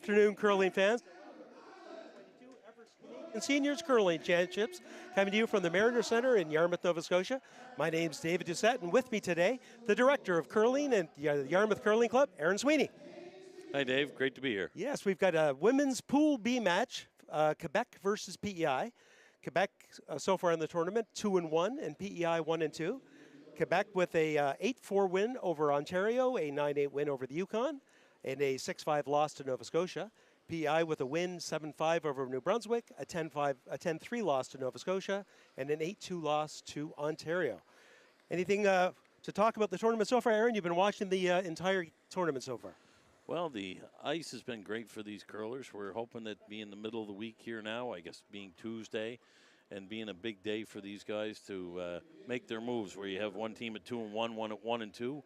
Afternoon, curling fans. Everest Canadian Seniors Curling Championships coming to you from the Mariner Center in Yarmouth, Nova Scotia. My name's David Doucette, and with me today, the director of curling and the Yarmouth Curling Club, Aaron Sweeney. Hi, Dave. Great to be here. Yes, we've got a women's Pool B match, Quebec versus PEI. Quebec so far in the tournament 2-1, and PEI 1-2. Quebec with a 8-4 win over Ontario, a 9-8 win over the Yukon, and a 6-5 loss to Nova Scotia. PEI with a win 7-5 over New Brunswick, a 10-3 loss to Nova Scotia, and an 8-2 loss to Ontario. Anything to talk about the tournament so far, Aaron? You've been watching the entire tournament so far. Well, the ice has been great for these curlers. We're hoping that being the middle of the week here now, I guess being Tuesday, and being a big day for these guys to make their moves, where you have one team at 2-1, one at 1-2.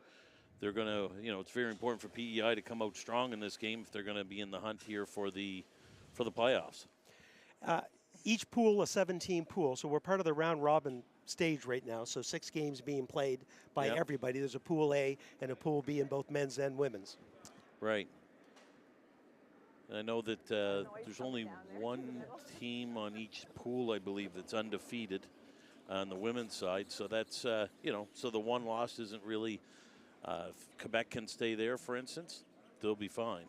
They're going to, it's very important for PEI to come out strong in this game if they're going to be in the hunt here for the playoffs. Each pool a 17 pool, so we're part of the round robin stage right now. So 6 games being played by everybody. There's a pool A and a pool B in both men's and women's. Right. And I know that there's only one team on each pool, I believe, that's undefeated on the women's side. So that's, so the one loss isn't really. If Quebec can stay there, for instance, they'll be fine.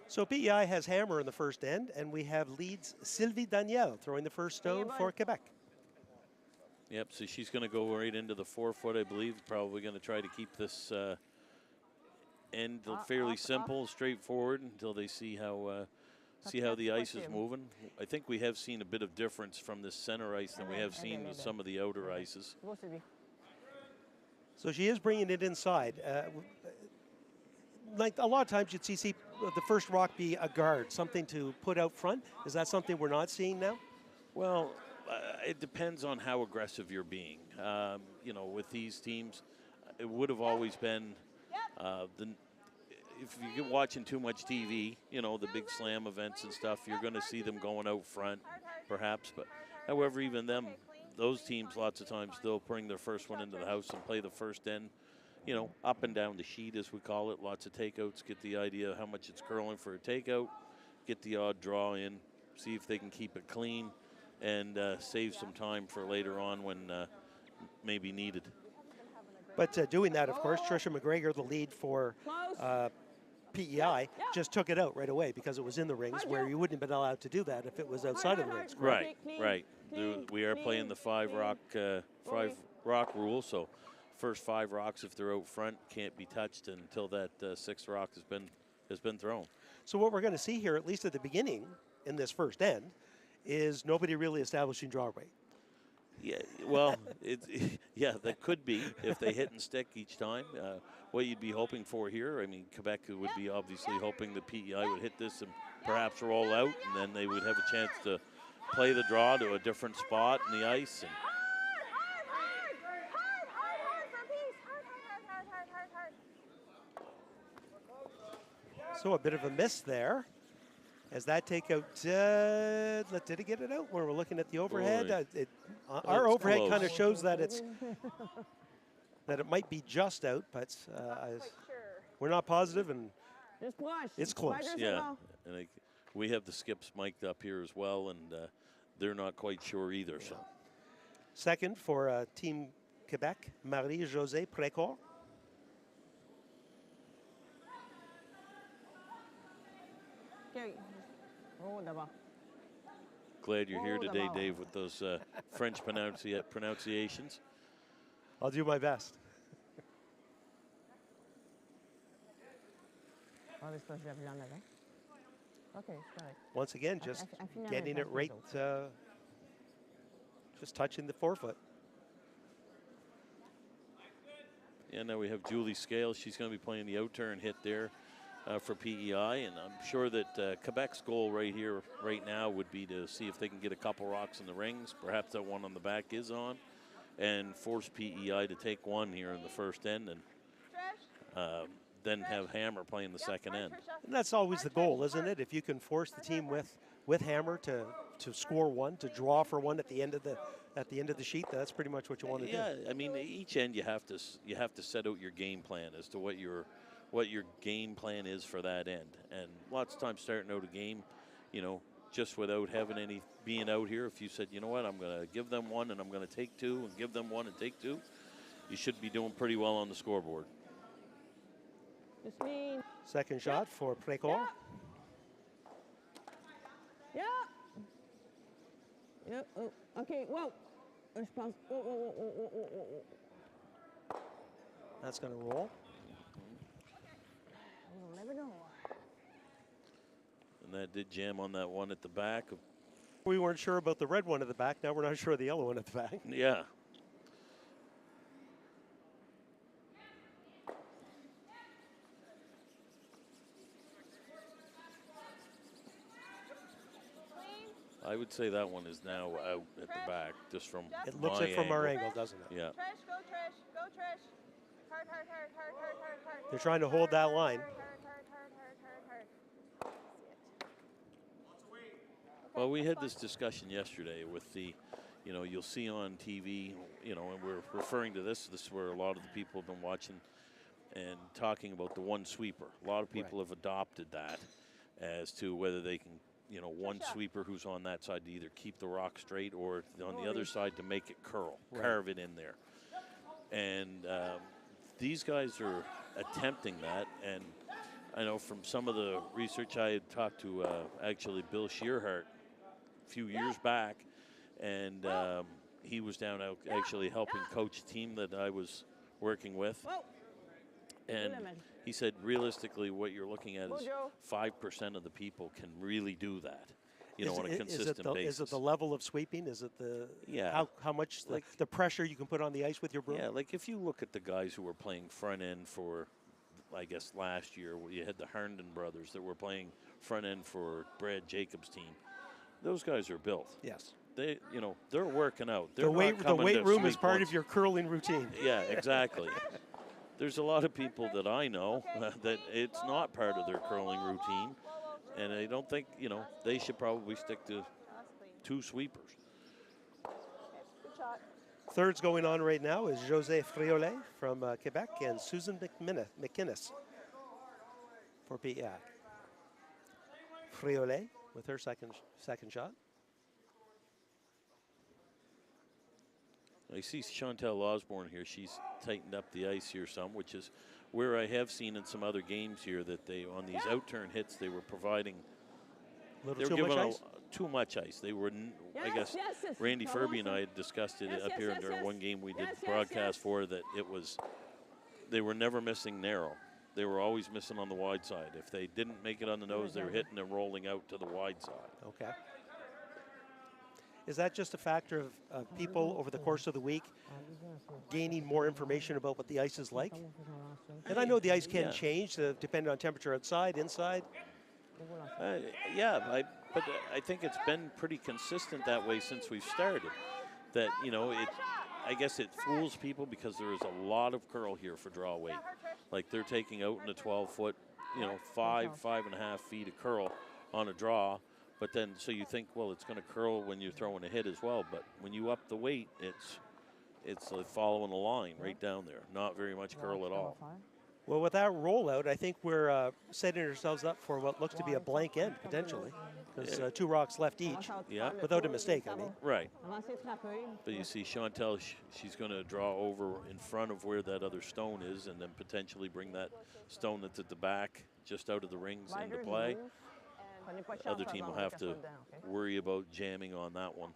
So PEI has Hammer in the first end, and we have leads Sylvie Danielle throwing the first stone for Quebec. Yep, so she's going to go right into the 4-foot, I believe. Probably going to try to keep this end fairly simple, straightforward, until they see how the ice is moving. I think we have seen a bit of difference from this center ice than we have seen with some of the outer ices. So she is bringing it inside. Like a lot of times you'd see the first rock be a guard, something to put out front. Is that something we're not seeing now? Well, it depends on how aggressive you're being. With these teams, it would have always been if you get watching too much TV, the big slam events and stuff, you're going to see them going out front, perhaps. But however, even those teams, lots of times, they'll bring their first one into the house and play the first end, up and down the sheet, as we call it. Lots of takeouts, get the idea of how much it's curling for a takeout, get the odd draw in, see if they can keep it clean, and save some time for later on when maybe needed. But doing that, of course, Tricia McGregor, the lead for PEI, just took it out right away because it was in the rings, where you wouldn't have been allowed to do that if it was outside of the rings. Right. We are playing the 5 rock rule, so first 5 rocks, if they're out front, can't be touched until that 6th rock has been thrown. So what we're going to see here, at least at the beginning in this first end, is nobody really establishing draw rate. Yeah, well, that could be if they hit and stick each time. What you'd be hoping for here, I mean, Quebec would be obviously hoping the PEI would hit this and perhaps roll out, and then they would have a chance to play the draw to a different spot in the ice. And so a bit of a miss there. As that takeout, did it get it out? When we're looking at the overhead, our overhead kind of shows that that it might be just out, but we're not positive, and it's close. Yeah, and we have the skips mic'd up here as well, and they're not quite sure either. So, second for Team Quebec, Marie-Josée Précourt. Glad you're here today, Dave, with those French pronunciations. I'll do my best. Once again, just getting it right, just touching the 4-foot. Yeah, now we have Julie Scales. She's going to be playing the out-turn hit there for PEI, and I'm sure that Quebec's goal right now would be to see if they can get a couple rocks in the rings. Perhaps that one on the back is on, and force PEI to take one here in the first end, and then have Hammer playing the second end. And that's always the goal, isn't it? If you can force the team with Hammer to score one, to draw for one at the end of the sheet, that's pretty much what you want to do. Yeah, I mean, each end you have to set out your game plan as to what you're what your game plan is for that end. And lots of times starting out a game, you know, just without having any being out here, if you said, you know what, I'm going to give them one and I'm going to take two and give them one and take two, you should be doing pretty well on the scoreboard. Second shot for Précourt. Yeah. Yeah. Oh, okay. Whoa. Je pense. That's going to roll. We'll never know. And that did jam on that one at the back. We weren't sure about the red one at the back. Now we're not sure of the yellow one at the back. Yeah. I would say that one is now out at the back, just from It looks my it from angle. our angle, doesn't it? Yeah. Trish, go Trish, go Trish. Hard, hard, hard, hard, hard, hard, hard. They're trying to hold that line. Hard, hard, hard, hard, hard, hard. Well, we had this discussion yesterday with the, you know, you'll see on TV, you know, and we're referring to this. This is where a lot of the people have been watching and talking about the one sweeper. A lot of people have adopted that as to whether they can, you know, one sweeper who's on that side to either keep the rock straight or on the other side to make it curl, carve it in there. And these guys are attempting that. And I know from some of the research I had talked to actually Bill Shearhart a few years back, and he was down out actually helping coach a team that I was working with. And he said, realistically, what you're looking at is 5% of the people can really do that, you know, on a consistent basis. Is it the level of sweeping? Is it the how much like the pressure you can put on the ice with your broom? Yeah, like if you look at the guys who were playing front end for, I guess last year, where you had the Herndon brothers that were playing front end for Brad Jacobs' team. Those guys are built. Yes. They, you know, they're working out. They're The weight room is part of your curling routine. Yeah, exactly. There's a lot of people that I know that it's not part of their curling routine, and I don't think, you know, they should probably stick to two sweepers. Thirds going on right now is José Friolet from Quebec and Susan McInnes for PEI. Friolet with her second shot. I see Chantal Osborne here. She's tightened up the ice here some, which is where I have seen in some other games here that they, on these out-turn hits, they were providing, Little they were too giving much ice? Too much ice. They were, I guess, Randy Furby and I had discussed it up here during one game we did broadcast for, that it was, they were never missing narrow. They were always missing on the wide side. If they didn't make it on the nose, they were hitting and rolling out to the wide side. Okay. Is that just a factor of people over the course of the week gaining more information about what the ice is like? And I know the ice can change depending on temperature outside, inside. But I think it's been pretty consistent that way since we've started. That, you know, I guess it fools people because there is a lot of curl here for draw weight. Like they're taking out in a 12-foot, you know, 5.5 feet of curl on a draw. But then, so you think, well, it's going to curl when you're throwing a hit as well. But when you up the weight, it's like following a line right down there. Not very much curl at all. Well, with that rollout, I think we're setting ourselves up for what looks to be a blank end, potentially. Because two rocks left each, without a mistake, I mean. Right. But you see Chantal, she's going to draw over in front of where that other stone is and then potentially bring that stone that's at the back just out of the rings into play. The other team will have to worry about jamming on that one.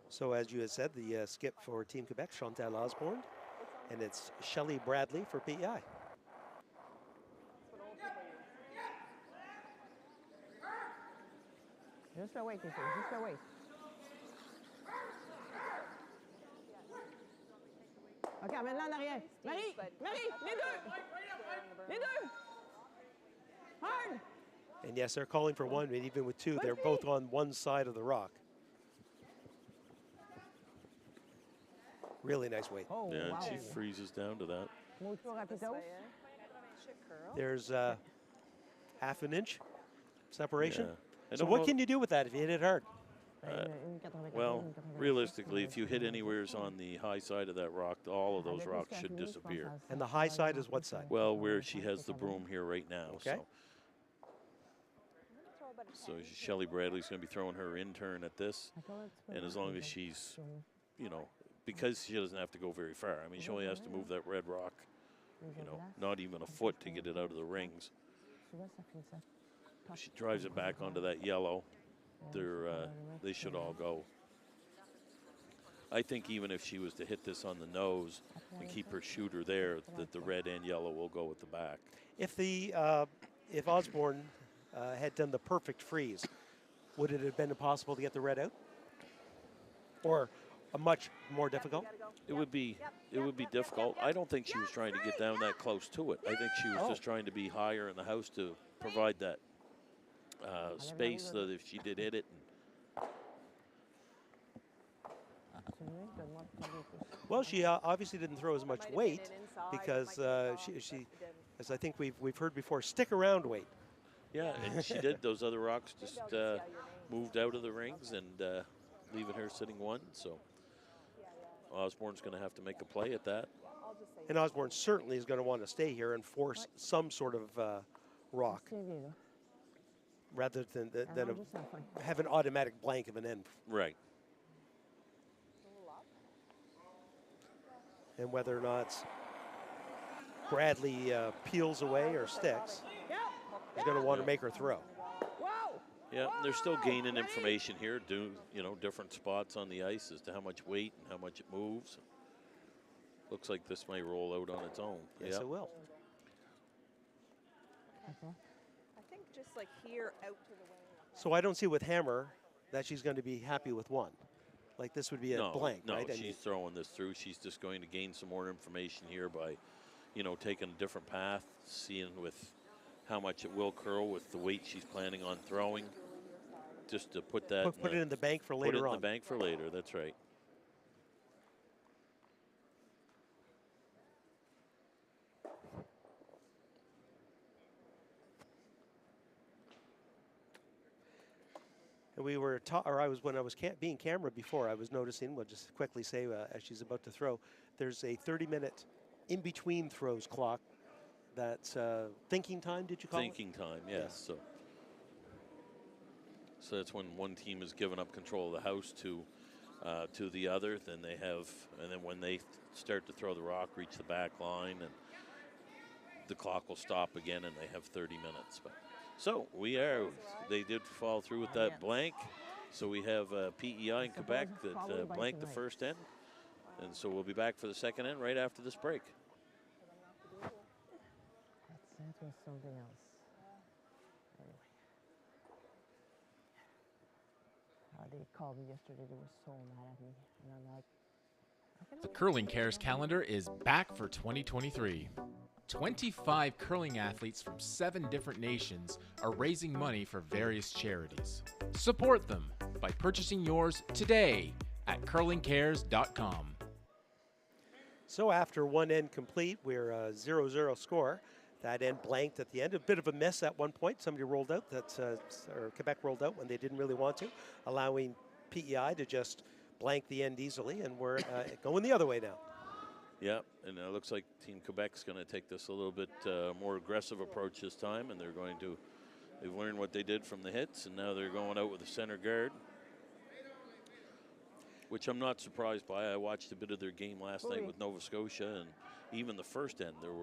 So as you had said, the skip for Team Quebec, Chantal Osborne, and it's Shelley Bradley for PEI. Juste le weight, juste le weight. OK, maintenant en arrière. Marie, les deux. Les deux. Hard. And yes, they're calling for one, but even with two, they're both on one side of the rock. Really nice weight. Oh, Yeah, wow. and she freezes down to that. There's half an inch separation. So what can you do with that if you hit it hard? Well, realistically, if you hit anywheres on the high side of that rock, all of those rocks should disappear. And the high side is what side? Well, where she has the broom here right now. Okay. So Shelley Bradley's going to be throwing her in turn at this. And as long as she's, you know, because she doesn't have to go very far. I mean, she only has to move that red rock, you know, not even a foot to get it out of the rings. She drives it back onto that yellow. They should all go. I think even if she was to hit this on the nose and keep her shooter there, that the red and yellow will go at the back. If Osborne had done the perfect freeze, would it have been impossible to get the red out? Or a much more difficult? It would be difficult. I don't think she was trying to get down that close to it. I think she was just trying to be higher in the house to provide that space so that if she did hit it. Well, she obviously didn't throw as much weight because she, as I think we've heard before, stick around weight. Yeah, and she did. Those other rocks just moved out of the rings and leaving her sitting one. So Osborne's going to have to make a play at that. And Osborne certainly is going to want to stay here and force some sort of rock rather than have an automatic blank of an end. Right. And whether or not Bradley peels away or sticks, he's going to want to make her throw. Yeah, they're still gaining information here, different spots on the ice as to how much weight and how much it moves. Looks like this may roll out on its own. Yes, it will. I think just like here out to the wing. So I don't see with Hammer that she's going to be happy with one. Like this would be a blank, right? No, she's throwing this through. She's just going to gain some more information here by, taking a different path, seeing with how much it will curl with the weight she's planning on throwing. Just to put that. Put it in the bank for later on. Put it in the bank for later. That's right. And we were when I was being camera before, I was noticing, we'll just quickly say as she's about to throw, there's a 30-minute in-between throws clock. That's thinking time, did you call thinking time, yes. So that's when one team has given up control of the house to the other. Then and then when they start to throw the rock, reach the back line, and the clock will stop again, and they have 30 minutes. So they did fall through with that blank. So we have PEI in Quebec that blanked the first end. And so we'll be back for the second end right after this break. That was something else. Anyway. They called me yesterday. They were so mad at me. And I'm like, The Curling Cares calendar is back for 2023. 25 curling athletes from 7 different nations are raising money for various charities. Support them by purchasing yours today at curlingcares.com. So after one end complete, we're 0-0 score. That end blanked at the end. A bit of a miss at one point. Somebody rolled out, or Quebec rolled out when they didn't really want to, allowing PEI to just blank the end easily, and we're going the other way now. Yeah, and it looks like Team Quebec's going to take this a little bit more aggressive approach this time, and they've learned what they did from the hits, and now they're going out with a center guard, which I'm not surprised by. I watched a bit of their game last night with Nova Scotia, and even the first end, there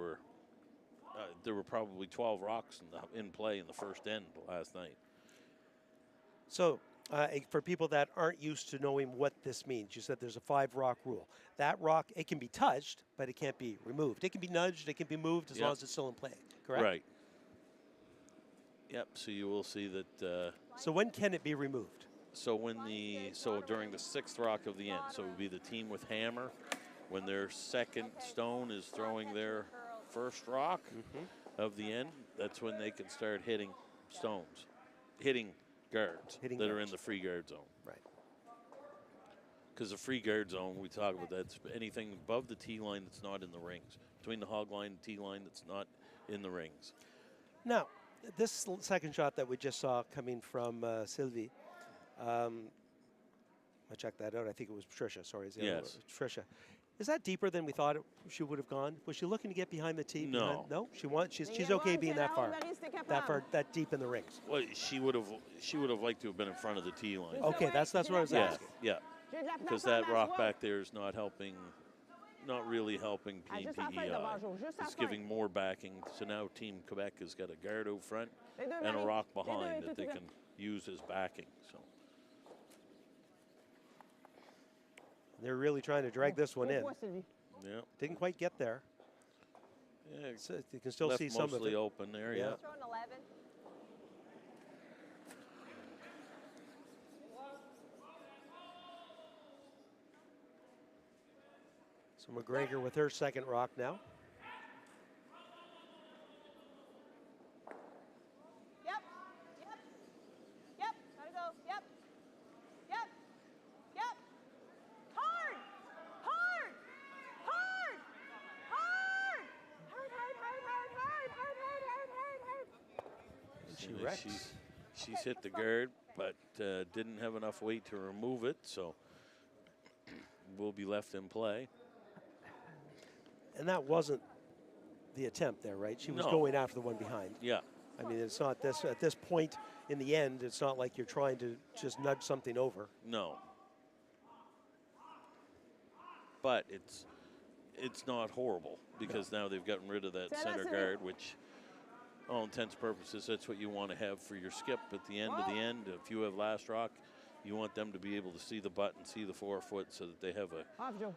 were probably 12 rocks in play in the first end last night. So for people that aren't used to knowing what this means, you said there's a 5-rock rule. That rock, it can be touched, but it can't be removed. It can be nudged, it can be moved as long as it's still in play, correct? Right. Yep, so you will see that. So when can it be removed? So during the 6th rock of the end, so it would be the team with hammer, when their second stone is throwing their first rock of the end, that's when they can start hitting stones, hitting guards that are in the free guard zone. Right. Because the free guard zone, we talk about that's anything above the tee line that's not in the rings, between the hog line and tee line that's not in the rings. Now, This second shot that we just saw coming from Sylvie, I checked that out. I think it was Patricia. Sorry, is the other Yes. one. Patricia. Is that deeper than we thought she would have gone? Was she looking to get behind the tee? No. No. She's okay being that far, that deep in the rings. Well, she would have liked to have been in front of the tee line. Okay, that's what I was Yeah, asking. yeah. Because that rock back there is not helping, not really helping Team PEI. It's giving more backing. So now Team Quebec has got a guard out front and a rock behind that they can use as backing. So they're really trying to drag this one in. yeah, Didn't quite get there. yeah. So you can still Left see some of mostly it. open there. Yeah. Yeah. Throw an 11. So McGregor with her second rock now. Yep. Yep. Yep. Gotta go. Yep. Yep. Yep. Hard. Hard. Hard. Hard. Hard, hard, hard, hard, hard, hard, hard, hard, hard, hard. And she And wrecks. She's hit the guard, but didn't have enough weight to remove it, so will be left in play. And that wasn't the attempt there, right? She was No. going after the one behind. Yeah, I mean, it's not this at this point in the end. It's not like you're trying to just nudge something over. no. But it's not horrible because now they've gotten rid of that center guard, which, all intents and purposes, that's what you want to have for your skip at the end of the end. If you have last rock, you want them to be able to see the button, see the 4 foot, so that they have Off, Joe.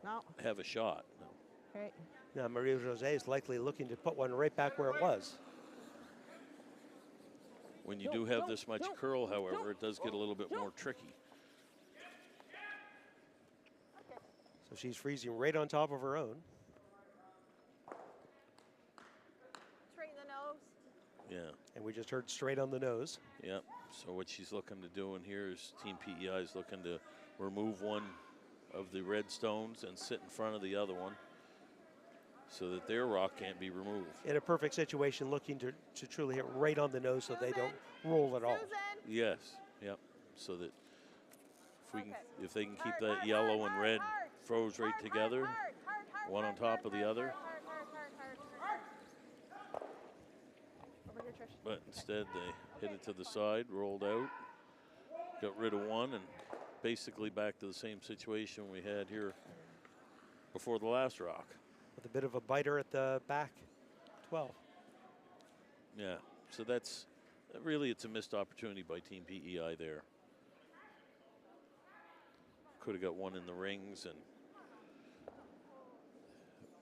No. a shot. No. Okay. Now Maria Jose is likely looking to put one right back where it was. When you do have this much curl, however, it does get a little bit more tricky. So she's freezing right on top of her own. Straighten the nose. Yeah. And we just heard straight on the nose. Yep. So what she's looking to do in here is Team PEI is looking to remove one of the red stones and sit in front of the other one so that their rock can't be removed. In a perfect situation, looking to truly hit right on the nose so they don't roll at all. Susan. Yes. Yep. So that if we can, Okay. if they can keep Hard, that hard, yellow hard, and red hard, froze right hard, together, hard, hard, hard, one on hard, top hard, of the hard, other. hard, hard, hard, hard, hard, hard. Over here, Trish. but instead they hit it to the side, rolled out, got rid of one, and basically back to the same situation we had here before the last rock. With a bit of a biter at the back 12. Yeah, so that's really, it's a missed opportunity by Team PEI there. Could have got one in the rings and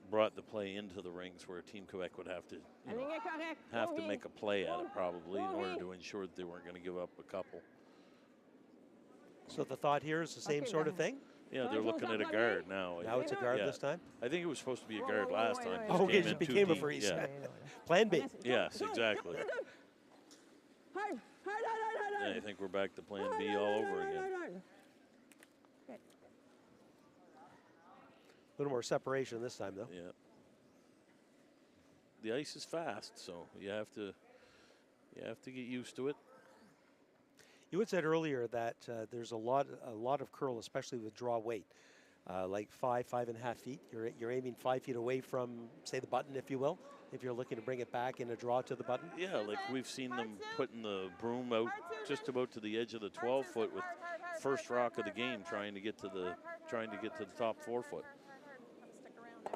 brought the play into the rings where Team Quebec would have to, have to make a play at it probably in order to ensure that they weren't going to give up a couple. So the thought here is the same sort of thing. Yeah, they're looking at a guard now. Now it's a guard Yeah. this time. I think it was supposed to be a guard last time. Oh, okay, came it in too became a deep. freeze. Yeah. Plan B. Yes, exactly. Hard, hard, hard, hard, And I hard. think we're back to Plan B all over again. A little more separation this time, though. Yeah. The ice is fast, so you have to get used to it. You had said earlier that there's a lot of curl, especially with draw weight, like 5.5 feet. You're aiming 5 feet away from, say, the button, if you will, if you're looking to bring it back in a draw to the button. Yeah, like we've seen them putting the broom out just about to the edge of the 12 foot with first rock of the game, trying to get to the top 4 foot. Stick around there.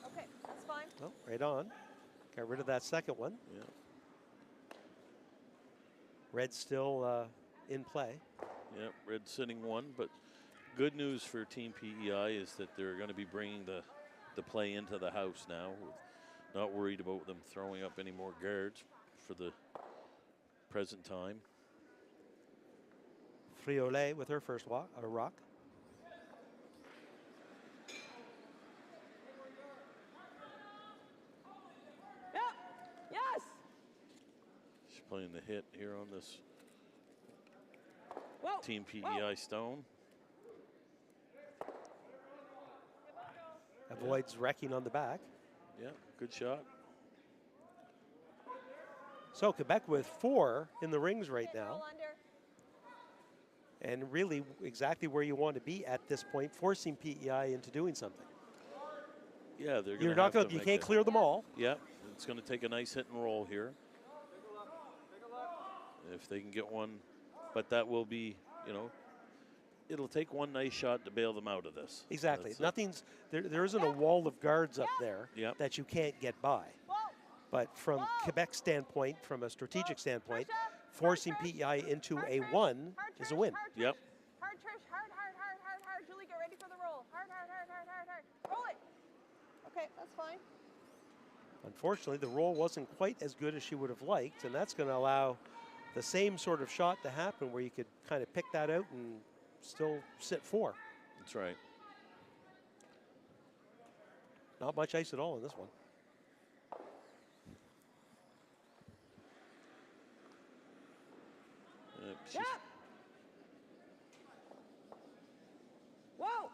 Okay, that's fine. Oh, right on. Got rid of that second one. Yeah. Red still in play. Yeah, red sitting one, but good news for Team PEI is that they're going to be bringing the play into the house now. Not worried about them throwing up any more guards for the present time. Friolet with her first rock. Yeah. Yes. She's playing the hit here on this Whoa. Team PEI stone. Avoids wrecking on the back. Yeah, good shot. So Quebec with 4 in the rings right now, Roll under. and really exactly where you want to be at this point, forcing PEI into doing something. Yeah, they're You're going not to going. You can't clear them all. Yeah, it's going to take a nice hit and roll here. If they can get one, but that will be, you know, it'll take one nice shot to bail them out of this. Exactly. That's Nothing's there. There isn't a wall of guards up there Yep. that you can't get by. Whoa. But from Quebec's standpoint, from a strategic standpoint, forcing PEI into a 1 is a win. Yep. Hard, Trish. Hard, hard, hard, hard, hard. Julie, get ready for the roll. Hard, hard, hard, hard, hard, hard. Roll it. Okay, that's fine. Unfortunately, the roll wasn't quite as good as she would have liked, and that's going to allow the same sort of shot to happen where you could kind of pick that out and still sit 4. That's right. Not much ice at all in this one. She's- Yeah. Whoa.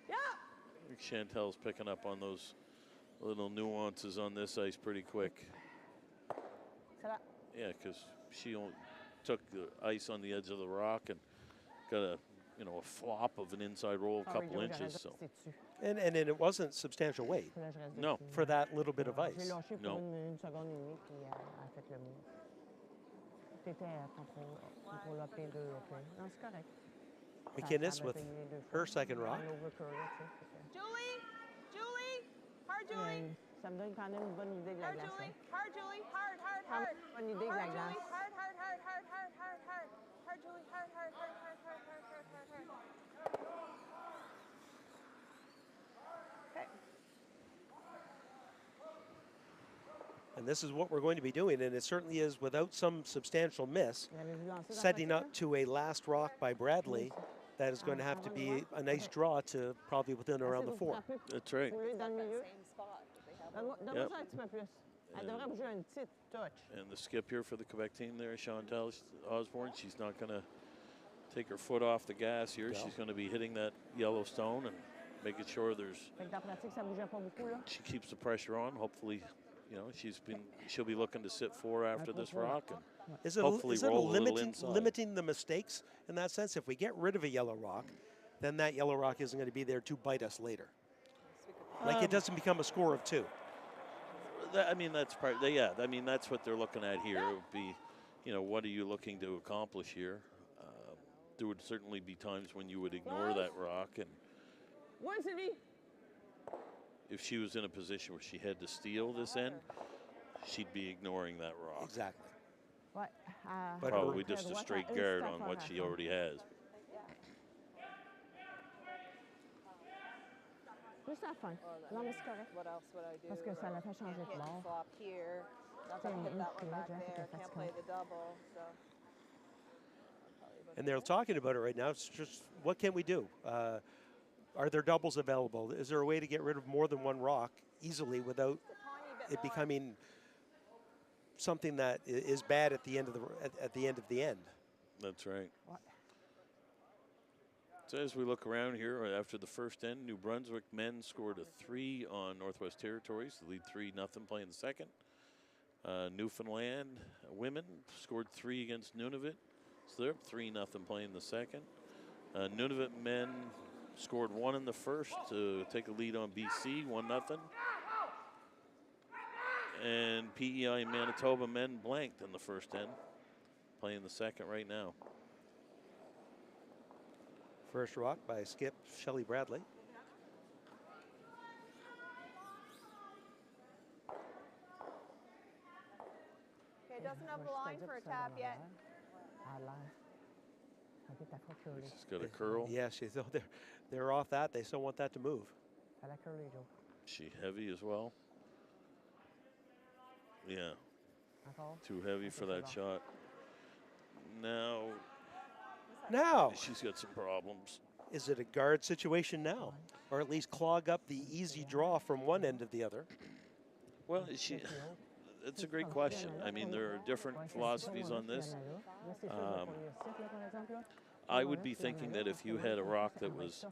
Yeah. I think Chantel's picking up on those little nuances on this ice pretty quick. Ça va. Yeah, because she took the ice on the edge of the rock and got a, you know, a flop of an inside roll, a Sorry, couple Joe, inches. j'aurais So resté dessus. And it wasn't substantial weight Là, je reste No. dessus. for that little bit of J'ai ice. lâché pour Non. une seconde et demie, puis elle a fait le move. T'étais à contrôle up et 2 OK. Non, c'est correct. McInnes Ça with avait payé 2 her fois. second rock. Un overcurl, là, tu sais, fait que- Julie. Julie. Hard, Julie. Ça me donne quand même une bonne idée de la Hard, glace. Julie. Hein. Hard, Julie. Hard, hard, Quand même hard. une bonne idée de la Hard, glace. Julie. Hard, hard, hard, hard, hard, hard, hard. Hard, Julie. Hard, hard, hard, hard, hard, hard, hard, hard, hard. Okay. And this is what we're going to be doing, and it certainly is without some substantial miss, L'avez-vous lancé dans setting la up to a last rock by Bradley. That is going to have to be a nice draw to probably within around the 4. that's right. Roulez dans le milieu. Same spot that they have. Donne-moi Yep. ça un petit peu plus. Elle devrait bouger un petit touch. And the skip here for the Quebec team there, Chantel Osborne, she's not going to take her foot off the gas here. No. She's going to be hitting that yellow stone and making sure Fait que dans la pratique, ça bougeait pas beaucoup, là. she keeps the pressure on. Hopefully, you know, she'll be looking to sit 4 after this rock. And Is it, Hopefully is it roll a little limiting, inside. limiting the mistakes in that sense? If we get rid of a yellow rock, then that yellow rock isn't going to be there to bite us later. Like it doesn't become a score of 2. I mean, that's part. Yeah, I mean, that's what they're looking at here. It would be, you know, what are you looking to accomplish here? There would certainly be times when you would ignore that rock, and Ouais, Sylvie. if she was in a position where she had to steal this end, she'd be ignoring that rock. Exactly. Ouais. But Probably très just a droite, straight une guard petite on affaire what à she faire. already has. Juste à la fin. Non, mais c'est correct. What else would I do? Parce que ça l'a fait changer Can't de hit the bord. flop here. Not C'est gonna hit une that one clé, back Jeff, there. était Can't play fatigant. the double. So. And they're talking about it right now. It's just, what can we do? Are there doubles available? Is there a way to get rid of more than one rock easily without Just a tiny bit it more. becoming something that is bad at the end of at the end of the end? That's right. What? So as we look around here, after the first end, New Brunswick men scored a 3 on Northwest Territories, the lead 3-0 playing the second. Newfoundland women scored 3 against Nunavut, so they're up 3-0 playing the second. Nunavut men scored 1 in the first to take a lead on BC, 1-0. And PEI Manitoba men blanked in the first end, playing the second right now. First rock by skip Shelley Bradley. Okay, it doesn't have the Moi, je line te dis for a que c'est tap dans yet. l'envers. À l'air. OK, t'as pas curlé. She's got a curl. Yeah, they're off that. They still want that to move. Elle a curlé, Joe. She heavy as well. Yeah, Encore. too heavy for that shot. Now Now, she's got some problems. is it a guard situation now? Or at least clog up the easy draw from one end of the other? Well, it's a great question. I mean, there are different philosophies on this. I would be thinking that if you had a rock that was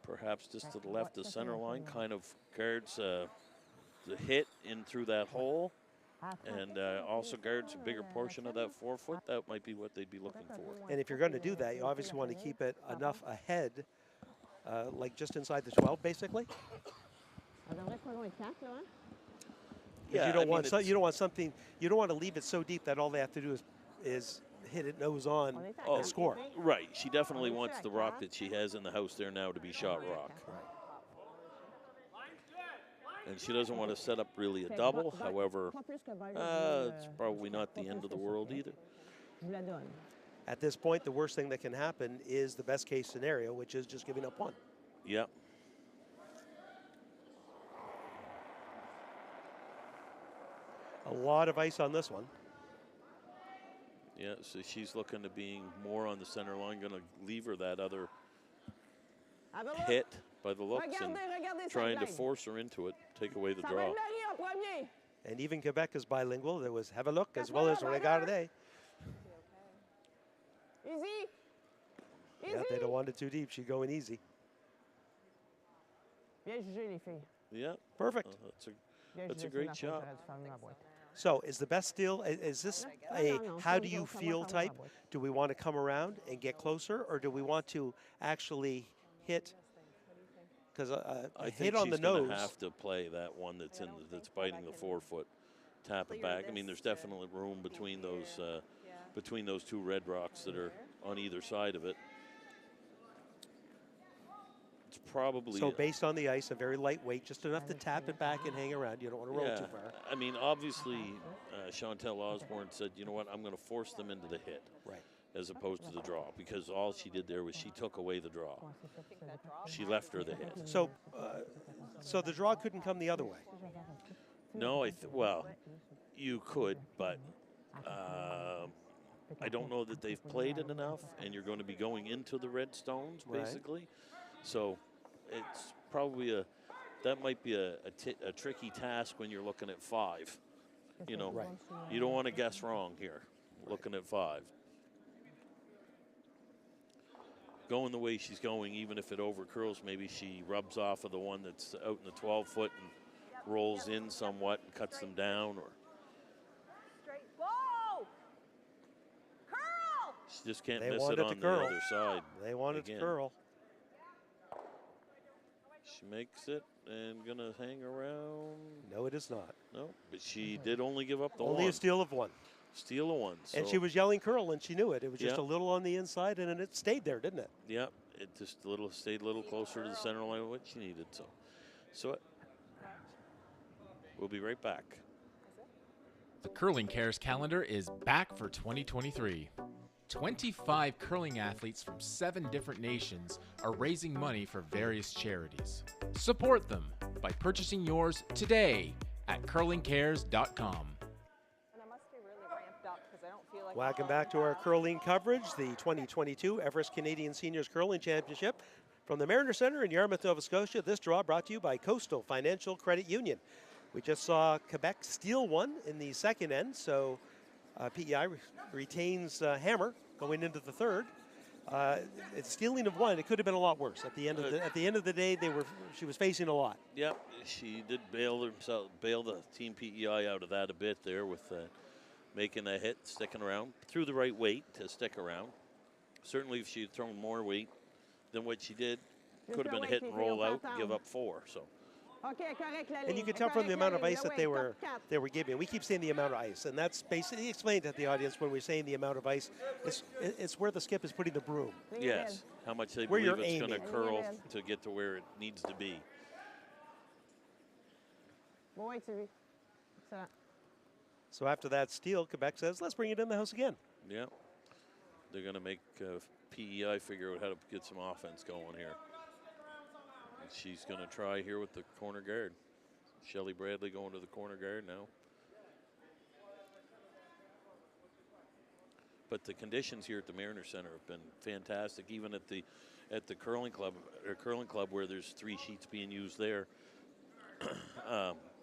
perhaps just to the left of center line, kind of guards the hit in through that hole, and also guards a bigger portion of that 4 foot, that might be what they'd be looking for. And if you're going to do that, you obviously want to keep it enough ahead, like just inside the 12, basically. Yeah, you don't I mean, want you don't want something. You don't want to leave it so deep that all they have to do is hit it nose on and score. Right. She definitely wants the rock that she has in the house there now to be shot rock. And she doesn't want to set up really a double. However, it's probably not the end of the world either. At this point, the worst thing that can happen is the best case scenario, which is just giving up one. Yep. A lot of ice on this one. Yeah, so she's looking to being more on the center line, going to leave her that other hit by the looks and trying to force her into it, take away the draw. And even Quebec is bilingual. There was have a look as well as regarder. Easy. Yeah, they don't want it too deep. She's going easy. Yeah. Perfect. That's a great shot. So is the best still, is this a how do you feel type? Do we want to come around and get closer, or do we want to actually hit? Because a hit on the nose. I think she's going to have to play that one that's biting the 4 foot, tap it back. I mean, there's definitely room between those two red rocks that are on either side of it. It's probably so based on the ice, a very lightweight, just enough to tap it back and hang around. You don't want to roll too far. I mean, obviously, Chantel Osborne said, you know what, I'm going to force them into the hit, right, as opposed to the draw, because all she did there was she took away the draw. She left her the hit. So, so the draw couldn't come the other way. No, well, you could, but I don't know that they've played it enough, and you're going to be going into the red stones, basically. Right. So it's probably that might be a tricky task when you're looking at 5. You know, right. You don't want to guess wrong here, looking at 5. Going the way she's going, even if it overcurls, maybe she rubs off of the one that's out in the 12 foot and rolls in somewhat and cuts them down, or she just can't miss it on the other side. They want it to curl. She makes it and gonna hang around. No, it is not. No, but she did only give up the one. Only a steal of 1. Steal of 1. So. And she was yelling curl, and she knew it. It was just a little on the inside, and then it stayed there, didn't it? Yeah, it just stayed a little closer to the center line of what she needed. So we'll be right back. The Curling Cares calendar is back for 2023. 25 curling athletes from 7 different nations are raising money for various charities. Support them by purchasing yours today at curlingcares.com. Welcome back to our curling coverage, the 2022 Everest Canadian Seniors Curling Championship. From the Mariner Center in Yarmouth, Nova Scotia, this draw brought to you by Coastal Financial Credit Union. We just saw Quebec steal one in the second end, so PEI retains Hammer going into the third. It's stealing of 1. It could have been a lot worse. At the end of the day, she was facing a lot. Yep, she did bail the team PEI out of that a bit there with making a hit, sticking around, threw the right weight to stick around. Certainly, if she had thrown more weight than what she did, could have been a hit and roll out and give up 4. So. And you can tell from the amount of ice that they were giving. We keep saying the amount of ice, and that's basically explained to the audience when we're saying the amount of ice. It's where the skip is putting the broom. Yes, how much they believe it's going to curl to get to where it needs to be. So after that steal, Quebec says, let's bring it in the house again. Yeah, they're going to make PEI figure out how to get some offense going here. She's going to try here with the corner guard. Shelley Bradley going to the corner guard now. But the conditions here at the Mariner Center have been fantastic, even at the curling club where there's 3 sheets being used there.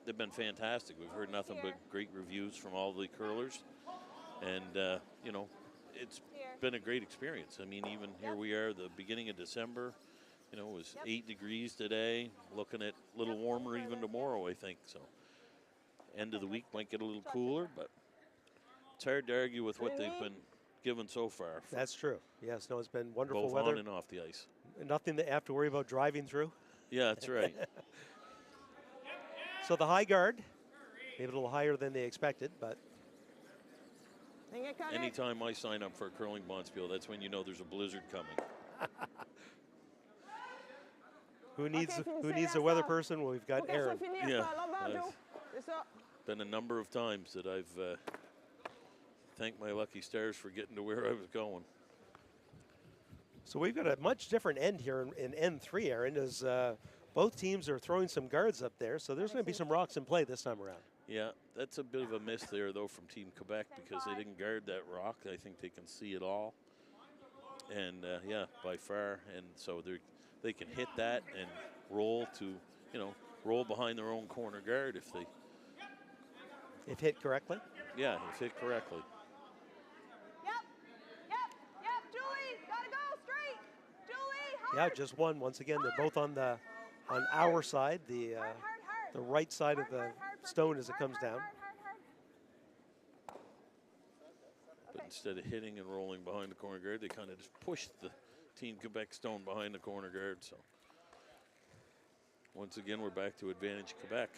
They've been fantastic. We've heard nothing but great reviews from all the curlers, and you know, it's been a great experience. I mean, even here we are, the beginning of December. You know, it was 8 degrees today. Looking at a little warmer even tomorrow, I think. So End of the week might get a little cooler, but it's hard to argue with what they've been given so far. That's true. Yes, no, it's been wonderful Both weather. on and off the ice. Nothing to have to worry about driving through. Yeah, that's right. So the high guard, maybe a little higher than they expected, but Anytime I sign up for a curling bonspiel, that's when you know there's a blizzard coming. who needs a weather person? Well, we've got Aaron. Yeah, been a number of times that I've thanked my lucky stars for getting to where I was going. So we've got a much different end here in N3, Aaron, as both teams are throwing some guards up there. So there's going to be some rocks in play this time around. Yeah, that's a bit of a miss there, though, from Team Quebec because they didn't guard that rock. I think they can see it all. And, yeah, by far. And so they can hit that and roll to, roll behind their own corner guard if they... If hit correctly? Yeah, if hit correctly. Yep, Julie, gotta go straight. Julie, Yeah, just one. Once again, they're both on our side, the right side of the stone as it comes down. But instead of hitting and rolling behind the corner guard, they kind of just pushed the Team Quebec stone behind the corner guard. So once again, we're back to advantage Quebec.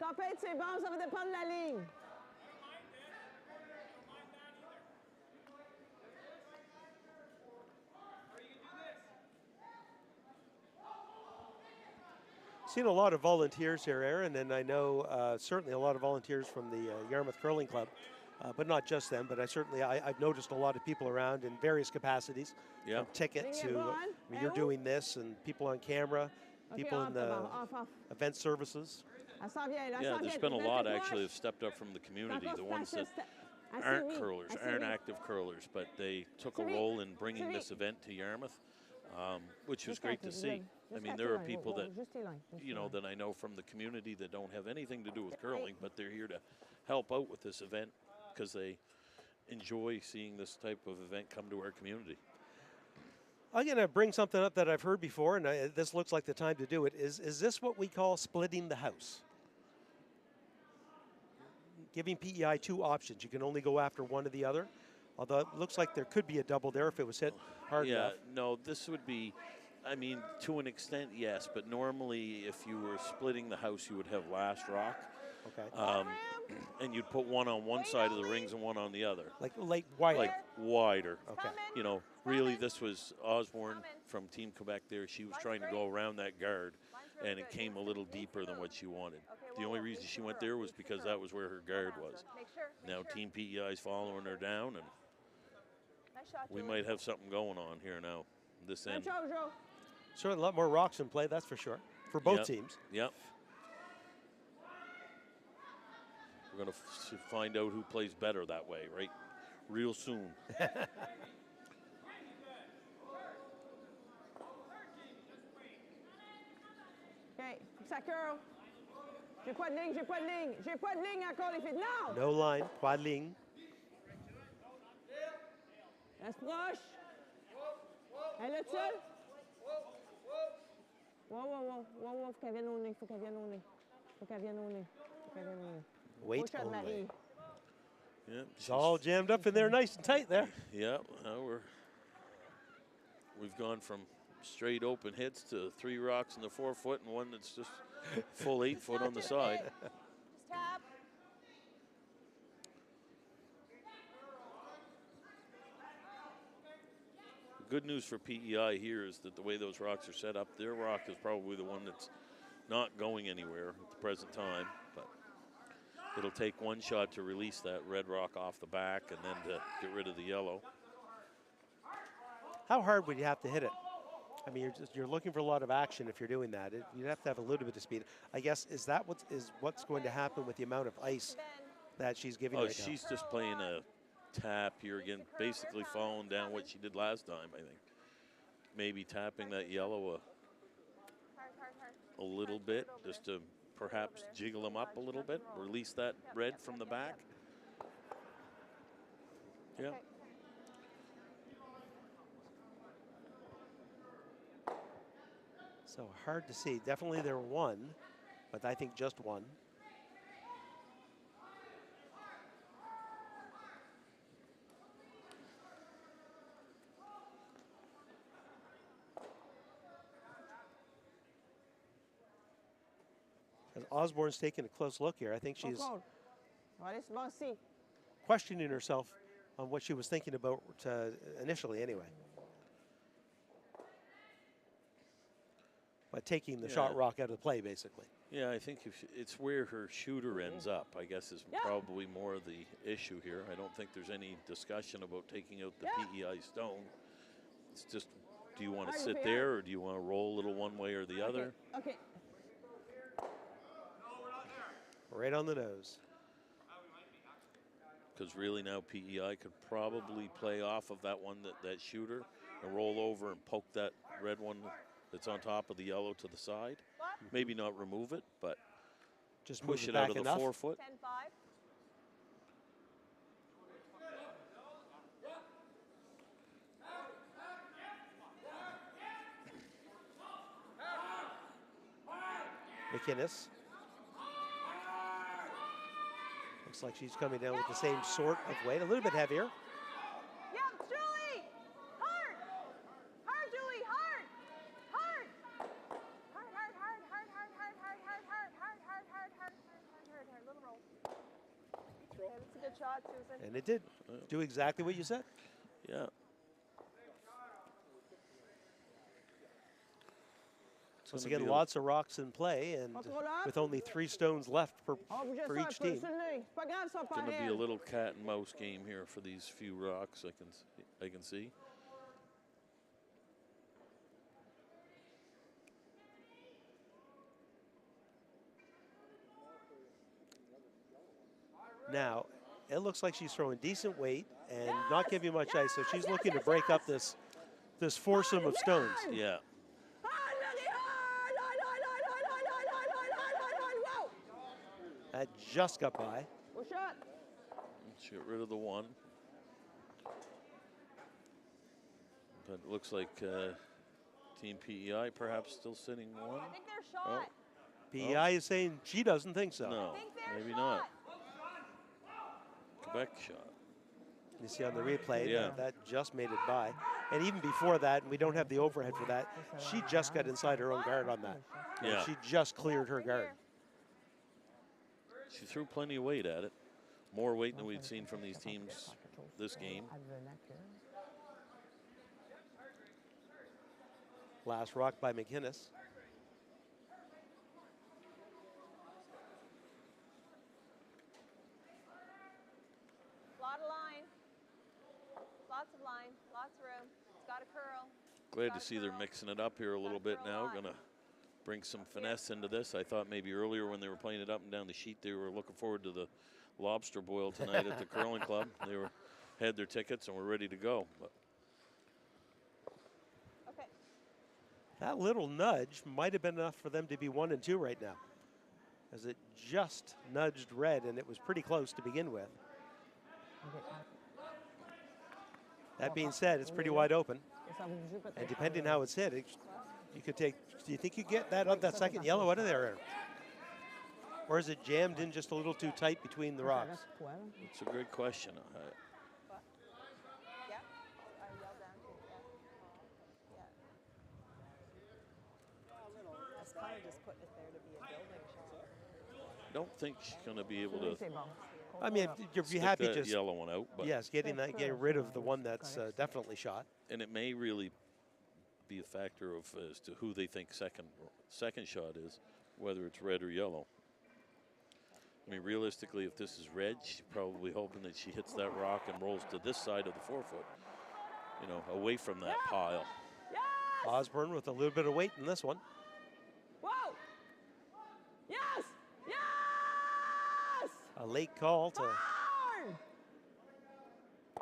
Tempête, c'est bon, ça va dépendre de la ligne. Seen a lot of volunteers here, Aaron, and I know certainly a lot of volunteers from the Yarmouth Curling Club, but not just them. But I've noticed a lot of people around in various capacities, from ticket to you're doing this, and people on camera, people in the event services. Yeah, there's been a lot actually have stepped up from the community, the ones that aren't curlers, aren't active curlers, but they took a role in bringing this event to Yarmouth, which was great to see. I mean, there are people that, that I know from the community that don't have anything to do with curling, but they're here to help out with this event because they enjoy seeing this type of event come to our community. I'm going to bring something up that I've heard before, and this looks like the time to do it. Is this what we call splitting the house? Giving PEI two options. You can only go after one or the other, although it looks like there could be a double there if it was hit hard enough. Yeah, no, this would be, I mean, to an extent, yes, but normally if you were splitting the house, you would have last rock. Okay. And you'd put one on one side of the rings and one on the other. Like wider. Like wider. Okay. Really this was Osborne from Team Quebec there. She was trying to go around that guard, and it came a little deeper than what she wanted. The only reason she went there was because that was where her guard was. Now Team PEI is following her down, and we might have something going on here now, this end. Certainly a lot more rocks in play, that's for sure, for both teams. Yep. We're going to find out who plays better that way, right? Real soon. OK, ça curl. J'ai pas de ligne, j'ai pas de ligne. J'ai pas de ligne encore, les filles. Non! No line, quad ligne. Reste proche. Elle est seule? Wow, faut qu'elle vienne au nez, faut qu'elle vienne au nez. Faut qu'elle vienne au nez. Faut qu'elle vienne au nez. Wait only. Yeah, it's all jammed up in there nice and tight there. Yeah, we've gone from straight open hits to 3 rocks in the 4 foot and one that's just full 8 foot on the side. Just tap. The good news for PEI here is that the way those rocks are set up, their rock is probably the one that's not going anywhere at the present time, but it'll take one shot to release that red rock off the back and then to get rid of the yellow. How hard would you have to hit it? I mean, you're looking for a lot of action if you're doing that. You'd have to have a little bit of speed. I guess, is that what's going to happen with the amount of ice that she's giving right now? She's just playing a tap here again, basically following down what she did last time, I think. Maybe tapping that yellow a little bit, just to perhaps jiggle them up a little bit, release that red from the back. Yeah. So hard to see. Definitely there were one, but I think just one. Osborne's taking a close look here. I think she's Contrôle. On va aller souvent ici. questioning herself on what she was thinking about initially anyway. By taking the shot rock out of play, basically. Yeah, I think it's where her shooter ends up, I guess, is probably more the issue here. I don't think there's any discussion about taking out the PEI stone. It's just, do you want to sit there or do you want to roll a little one way or the other? Okay. Right on the nose. Because really now PEI could probably play off of that one, that shooter, and roll over and poke that red one that's on top of the yellow to the side. Maybe not remove it, but just push it back out of the enough. 4-foot. 10-5. McInnes. Looks like she's coming down with the same sort of weight, a little bit heavier. Yep, Julie! Hard! Hard, Julie, hard! Hard! Hard, hard, hard, hard, hard, hard, hard, hard, hard, hard, hard, hard, hard, hard, hard, little roll. Okay, that's a good shot, Susan. And it did do exactly what you said. Yeah. Once again, lots of rocks in play, and with only 3 stones left for each team. Going to be a little cat and mouse game here for these few rocks. I can see. Now, it looks like she's throwing decent weight and not giving much ice, so she's looking to break up this foursome of stones. Yeah. That just got by. Good shot. Let's get rid of the one. But it looks like Team PEI perhaps still sitting one. I think they're shot. PEI is saying she doesn't think so. No, I think they're maybe shot. not. Quebec shot. You see on the replay, Yeah. that just made it by. And even before that, and we don't have the overhead for that, she just got inside her own guard on that. Yeah. She just cleared her guard. She threw plenty of weight at it. More weight than we'd seen from these teams this game. Last rock by McInnes. Lot of line. Lots of line. Lots of room. It's got a curl. Glad to see they're mixing it up here a little bit now. Going to bring some finesse into this. I thought maybe earlier when they were playing it up and down the sheet, they were looking forward to the lobster boil tonight at the curling club. They had their tickets and were ready to go. But Okay. That little nudge might have been enough for them to be 1 and 2 right now, as it just nudged red, and it was pretty close to begin with. That being said, it's pretty wide open, and depending how it's hit, you could take. Do you think you get that second yellow out of there, or is it jammed in just a little too tight between the rocks? it's a great question. Yeah. I yelled down to yeah. That's kind of just putting it there to be a building shot. I don't think she's going to be able to I mean, you'd be stick happy that just yellow one out. But yes, getting rid of the one that's definitely shot. and it may really be a factor of as to who they think second shot is, whether it's red or yellow. I mean, realistically, if this is red, she's probably hoping that she hits that rock and rolls to this side of the 4-foot, away from that pile. Yes! Osborne with a little bit of weight in this one. Whoa! Yes! Yes! A late call to. Hard! I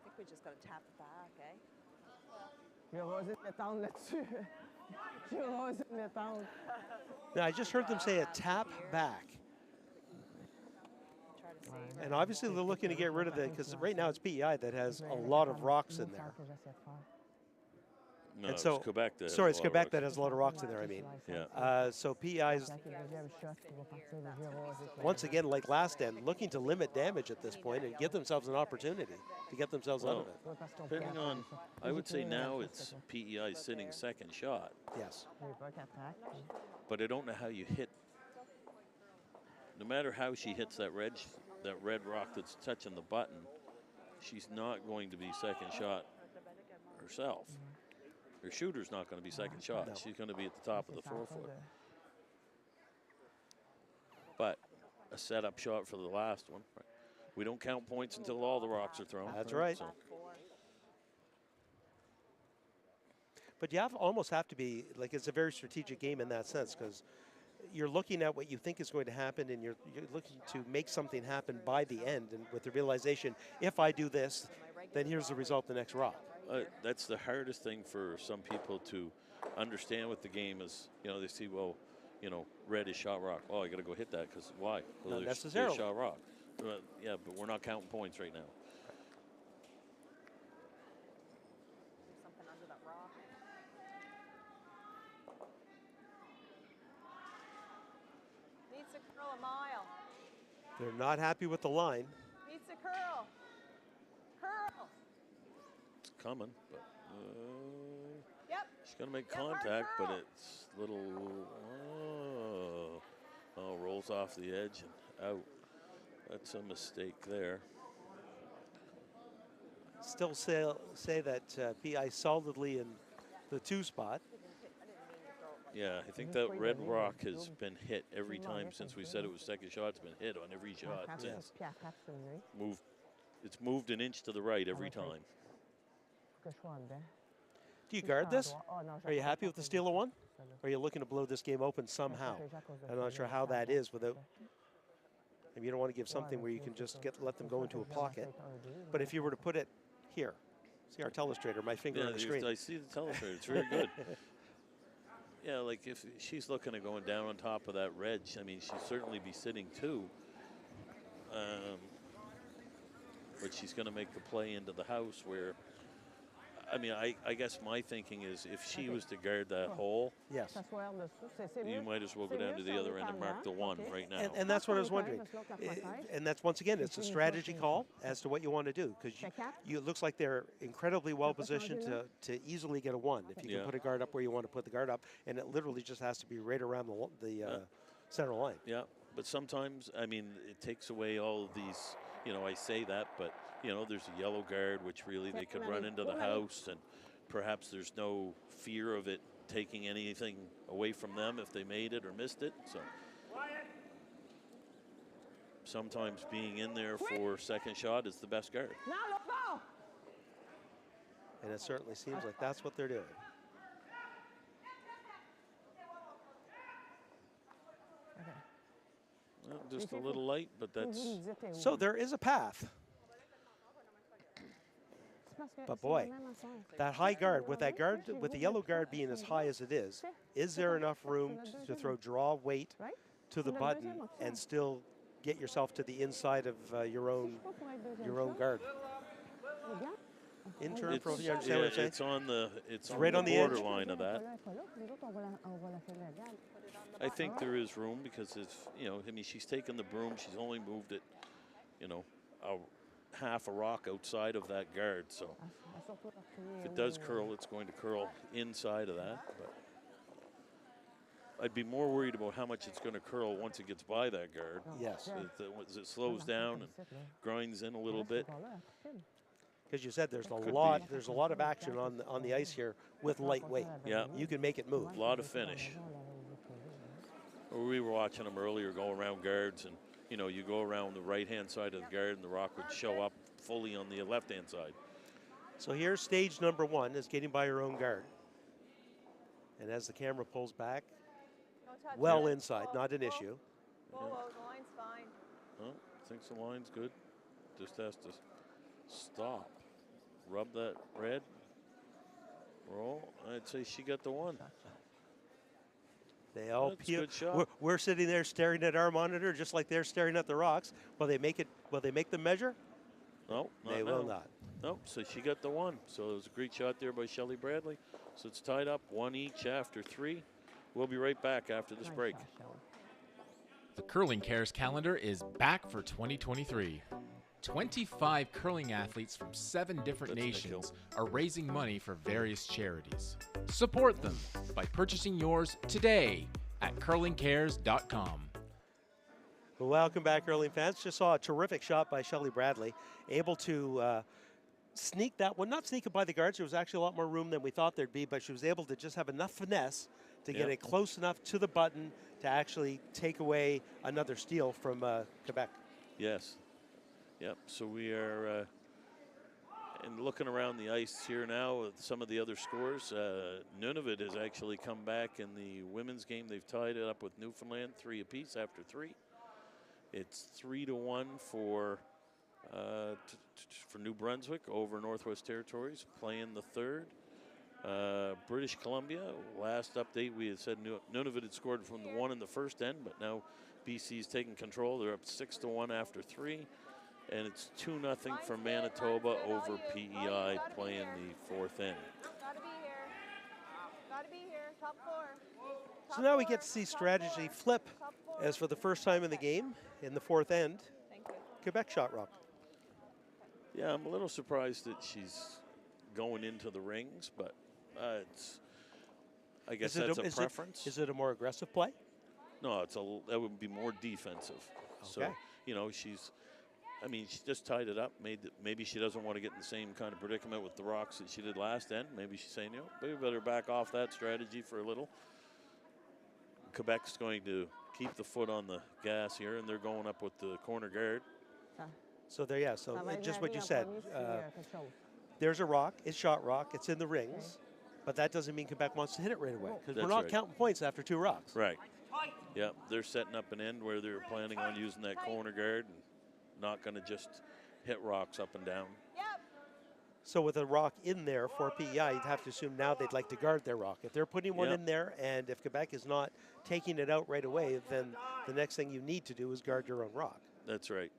think we just got to tap it back, eh? Je vais oser m'étendre là-dessus. Je vais oser m'étendre. Now, I just heard them say a tap back. Try to save it. And obviously they're looking to get rid of it because right now it's PEI that has a lot of rocks in there. No, And it's so, Quebec that has sorry, a it's lot of Quebec rocks. that has a lot of rocks in there, I mean. Yeah. So PEI's, Attaquer le deuxième shot qui va partir de 0 à 0. once again, like last end, looking to limit damage at this point and give themselves an opportunity to get themselves out of it. Oui, parce qu'ils ont pris Depending la on, position. I would say Légitimement, now la it's course, PEI sitting second shot, Yes. c'est pas qu'attaque. but I don't know how you hit. No matter how she hits that red rock that's touching the button, she's not going to be second shot herself. Her shooter's not going to be second shot. No. She's going to be at the top of the C'est ça, 4-4. de- But a setup shot for the last one. Right. We don't count points until all the rocks are thrown. That's right. So, But you almost have to be, like, it's a very strategic game in that sense because you're looking at what you think is going to happen and you're looking to make something happen by the end, and with the realization, if I do this, then here's the result the next rock. that's the hardest thing for some people to understand with the game is, they see, well, red is shot rock. Oh, I got to go hit that because why? Well, Not there's necessarily. shot rock. Yeah, but we're not counting points right now. There's something under that rock. Needs to curl a mile. They're not happy with the line. Needs to curl. Curl. It's coming, but Yep. she's going to make Yep, hard contact, but curl. it's little, rolls off the edge and out. That's a mistake there. Still say that PI solidly in the 2 spot. Yeah, I think that red rock has been hit every time since we said it was second shot. It's been hit on every shot Attrape, since. puis attrape sur le nez. Moved, it's moved an inch to the right every time. Que je sois en dedans. Do you guard this? Oh, non, Are you j'attends happy pas with the pour steal of 1? celle-là. Or are you looking to blow this game open somehow? Protéger à cause de I'm not celle-là, sure je how sens that bien. is without. I mean, you don't want to give something where you can just let them go into a pocket. But if you were to put it here, see our telestrator, my finger Yeah, on the screen. I see the telestrator. It's very good. Yeah, like if she's looking at going down on top of that red, I mean, she'd certainly be sitting 2. But she's going to make the play into the house where, I mean, I guess my thinking is if she was to guard that hole, Yes. S'asseoir dessus, c'est you mieux. might as well go C'est down mieux to si the on other est end and mark the pendant, 1 OK? right now. And that's what I was Pas wondering. parce que l'autre la protège. And that's, once again, it's a Finition, strategy finition. call as to what you want to do because it looks like they're incredibly well positioned to easily get a 1 if you can Yeah. put a guard up where you want to put the guard up, and it literally just has to be right around the center line. Yeah, but sometimes, I mean, it takes away all of these, I say that, but, there's a yellow guard, which really they could run into the house, and perhaps there's no fear of it taking anything away from them if they made it or missed it. So sometimes being in there for second shot is the best guard. Non, l'autre bord! And it certainly seems like that's what they're doing. Well, just a little light, but that's Vous me dites où. So there is a path. C'est parce que But c'est boy, la même affaire. that high guard, with that guard, with the yellow guard being as high as it is there enough room to throw draw weight Right? to the button and still get yourself to the inside of your own guard? Regarde. Intern pro, you yeah, understand what I'm saying? it's on the it's on right the on the edge. borderline of that. Là, pas là. Nous autres, on va la faire la garde. I think there is room because if I mean, she's taken the broom. She's only moved it, a half a rock outside of that guard. So Elle sort pas partir if it où, does curl, it's going to curl inside of that. But I'd be more worried about how much it's going to curl once it gets by that guard. Yes, As it slows down and grinds in a little bit. because you said there's Could a lot of action on the ice here with lightweight. Yeah. You can make it move. A lot of finish. We were watching them earlier go around guards, and you go around the right-hand side of the guard, and the rock would show up fully on the left-hand side. So here's stage number 1 is getting by your own guard. And as the camera pulls back, No touch. well it. inside, Whoa, not an whoa, issue. Whoa, whoa, the line's fine. Well, thinks the line's good. Just has to stop. Rub that red. Roll. I'd say she got the 1. They all That's a peel. good shot. We're sitting there staring at our monitor just like they're staring at the rocks. Will they make it? Will they make the measure? No, not They now. will not. Oh, so she got the one. So it was a great shot there by Shelley Bradley. So it's tied up 1 each after 3. We'll be right back after this Nice break. shot, Shelley. The Curling Cares calendar is back for 2023. 25 curling athletes from 7 different That's nations are raising money for various charities. Support them by purchasing yours today at curlingcares.com. Welcome back, curling fans. Just saw a terrific shot by Shelley Bradley, able to sneak that one, not sneak it by the guards. There was actually a lot more room than we thought there'd be, but she was able to just have enough finesse to get it close enough to the button to actually take away another steal from Quebec. Yes. Yep. So we are and looking around the ice here now with some of the other scores. Nunavut has actually come back in the women's game. They've tied it up with Newfoundland 3 apiece after 3. It's 3-1 for New Brunswick over Northwest Territories, playing the third. British Columbia, last update we had said Nunavut had scored from the 1 in the first end, but now BC's taking control. They're up 6-1 after 3. And it's 2-0 for Manitoba over PEI playing the 4th end. Gotta be here. Gotta be here. Top 4. So now we get to see strategy flip as for the first time in the game in the 4th end. Thank you. Quebec shot rock. Yeah, I'm a little surprised that she's going into the rings, but I guess that's a preference. Is it a more aggressive play? No, that would be more defensive. Okay. So, you know, she just tied it up. Maybe she doesn't want to get in the same kind of predicament with the rocks that she did last end. Maybe she's saying, we better back off that strategy for a little. Quebec's going to keep the foot on the gas here, and they're going up with the corner guard. So there, yeah. So Ça va just être what you varié said. en premier s'il y a quelque chose. There's a rock. It's shot rock. It's in the rings. But that doesn't mean Quebec wants to hit it right away because we're That's not right. counting points after 2 rocks. Right. Yeah, they're setting up an end where they're planning on using that corner guard and not going to just hit rocks up and down. Yep. So with a rock in there for PEI, you'd have to assume now they'd like to guard their rock. If they're putting one in there, and if Quebec is not taking it out right away, then the next thing you need to do is guard your own rock. That's right.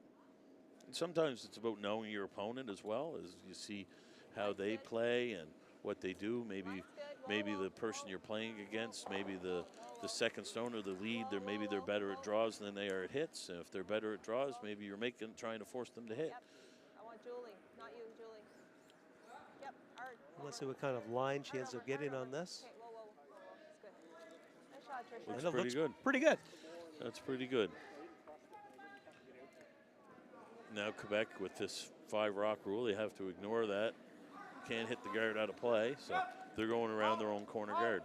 And sometimes it's about knowing your opponent as well, as you see how they play and what they do. Maybe the person you're playing against, maybe the second stone or the lead, maybe they're better at draws than they are at hits. And if they're better at draws, maybe you're trying to force them to hit. Yep. I want Julie, not you, Julie. Yep, hard. Let's see what kind of line she ends up getting on this. Okay, whoa. That's good. Nice shot, Tricia. Looks And it pretty looks good. pretty good. That's pretty good. Now Quebec, with this 5 rock rule, they have to ignore that. Can't hit the guard out of play, so they're going around their own corner guard.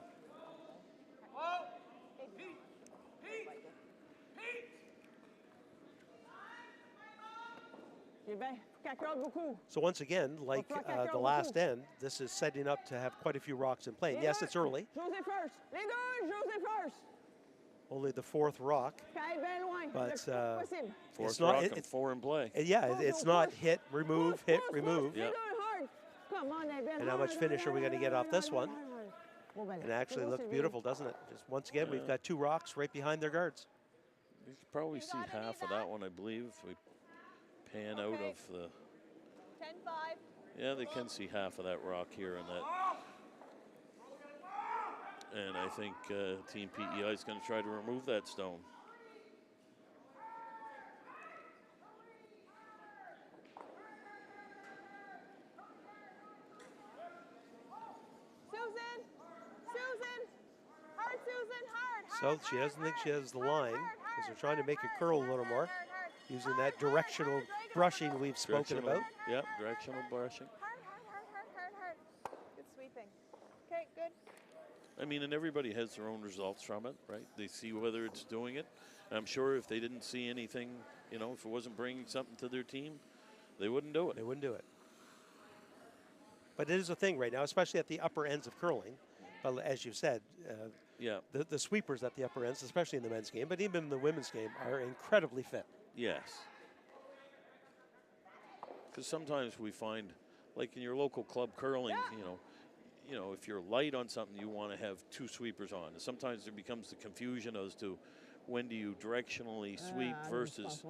So once again, like the last end, this is setting up to have quite a few rocks in play. And yes, it's early. José first. Les deux, José first. Only the 4th rock. Caille bien loin. But, Le plus possible. 4th not- rock it- and 4 in play. Yeah, it's not hit, remove, hit, remove. Yeah. Les deux, hard. Come on, elle est belle. And how much Hard, finish are we hard, going to get hard, off this hard, one? hard, hard. Oh, ben, It actually c'est looks beau, beautiful, doesn't it? Just once again, we've got 2 rocks right behind their guards. You can probably see half of that one, I believe, if we pan out of the... 10-5. Yeah, they can see half of that rock here and that. And I think Team PEI is going to try to remove that stone. Susan. Hard, Susan, hard. So she doesn't think she has the line because they're trying to make it curl a little more using that directional brushing we've spoken about. Yep, directional brushing. Hard. Good sweeping. Okay, good. I mean, and everybody has their own results from it, right? They see whether it's doing it. And I'm sure if they didn't see anything, if it wasn't bringing something to their team, they wouldn't do it. They wouldn't do it. But it is a thing right now, especially at the upper ends of curling. But as you said, the sweepers at the upper ends, especially in the men's game, but even in the women's game, are incredibly fit. Yes. Because sometimes we find, like in your local club curling, if you're light on something, you want to have 2 sweepers on. And sometimes there becomes the confusion as to when do you directionally sweep versus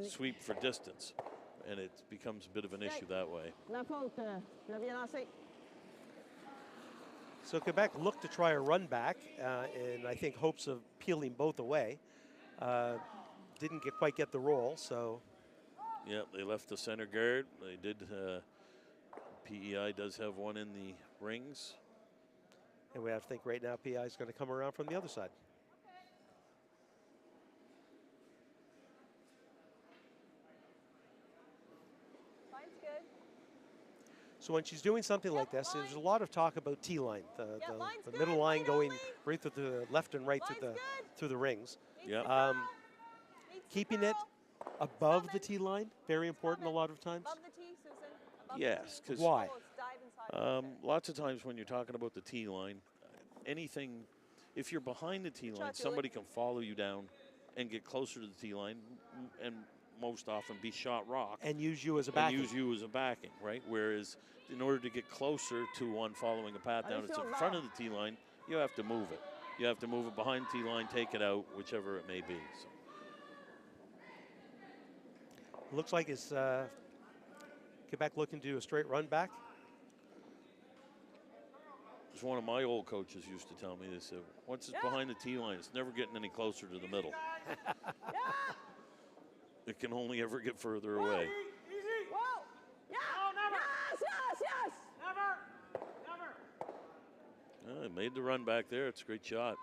sweep for distance. and it becomes a bit of an issue that way. La faute, le bien lancé. So Quebec looked to try a run back, in I think hopes of peeling both away. Didn't quite get the roll, so Yeah, they left the center guard. They did. PEI does have one in the rings. and we have to think right now PI is going to come around from the other side. Line's good. So when she's doing something like this, there's a lot of talk about T-line, line's the good, middle line line going only. right through the left and right Line's through the rings. Needs Yep. to curl. Needs to Keeping it curl. above the Coming. T-line, very important a lot of times. Above the tee, Susan. Above Yes, the tee. 'cause- Why? Almost dive inside. Lots of times when you're talking about the T line, anything, if you're behind the T line, shot, Julie. somebody can follow you down and get closer to the T line, and most often be shot rock And use you as a and backing. use you as a backing, right? Whereas in order to get closer to one following a path down, it's in front of the T line, you have to move it. You have to move it behind the T line, take it out, whichever it may be. So. Looks like it's Quebec looking to do a straight run back. As one of my old coaches used to tell me, they said, once it's behind the T line, it's never getting any closer to the middle. It can only ever get further away. Whoa! Yeah! Yes, yes, yes! They made the run back there. It's a great shot.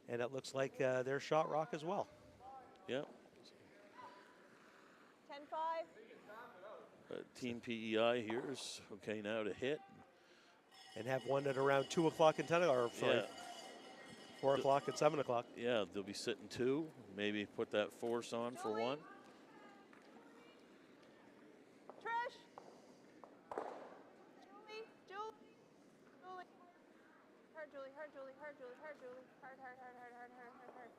And it looks like they're shot rock as well. Yeah. 10-5. Team PEI here is okay now to hit. And have one at around 2 o'clock and 10, or sorry, Yeah. 4 o'clock and 7 o'clock. Yeah, they'll be sitting two. Maybe put that force on for Julie. one. Trish. Julie. Hard, Julie. Hard, Julie. Hard, Julie. Hard, Julie. Hard, hard, hard, hard, hard, hard, hard, hard.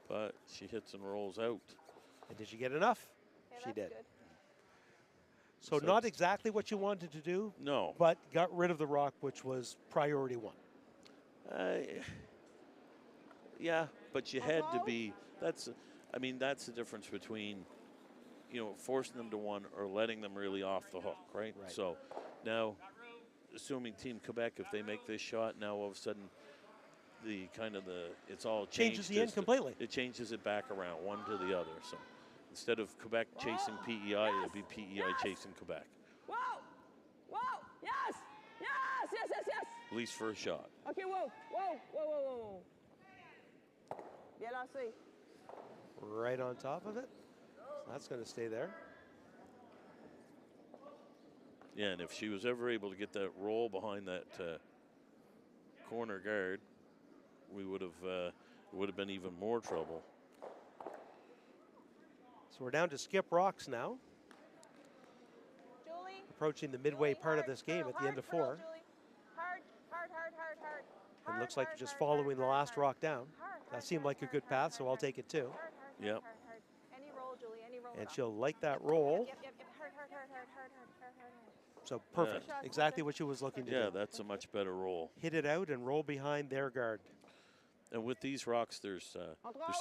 But she hits and rolls out. And did she get enough? Yeah, She that's did. good. So So not it's- exactly what you wanted to do, No. but got rid of the rock, which was priority one. Yeah, but you had to be. That's the difference between, forcing them to one or letting them really off the hook, right? Right. So now, assuming Team Quebec, if they make this shot, now all of a sudden, it's all Changes changed the end as completely. It changes it back around one to the other. So instead of Quebec chasing PEI, it'll be PEI chasing Quebec, Whoa! Whoa! Yes! Yes! Yes! Yes! Yes! at least for a shot. Okay, whoa! Whoa! Whoa! Whoa! Whoa! Bien lancé. Right on top of it. So that's going to stay there. Yeah, and if she was ever able to get that roll behind that corner guard, we would have been even more trouble. So we're down to skip rocks now, Julie. approaching the midway Julie, part of hard, this game curl, at the end of hard, curl, 4. Julie. Hard, hard, hard, hard, hard. It Hard, looks like hard, you're just hard, following the hard, last hard, rock down. hard, That hard, seemed like a hard, good hard, path, hard, so I'll hard, take it too. hard, hard, Yep. hard, hard. Any roll, Julie. Any roll. And she'll like that roll. Yep, yep, yep. Hard, hard, hard, hard, hard, hard, hard, hard, hard. So perfect. Yeah. Exactly what she was looking to Yeah, do. that's a much better roll. Hit it out and roll behind their guard. And with these rocks, there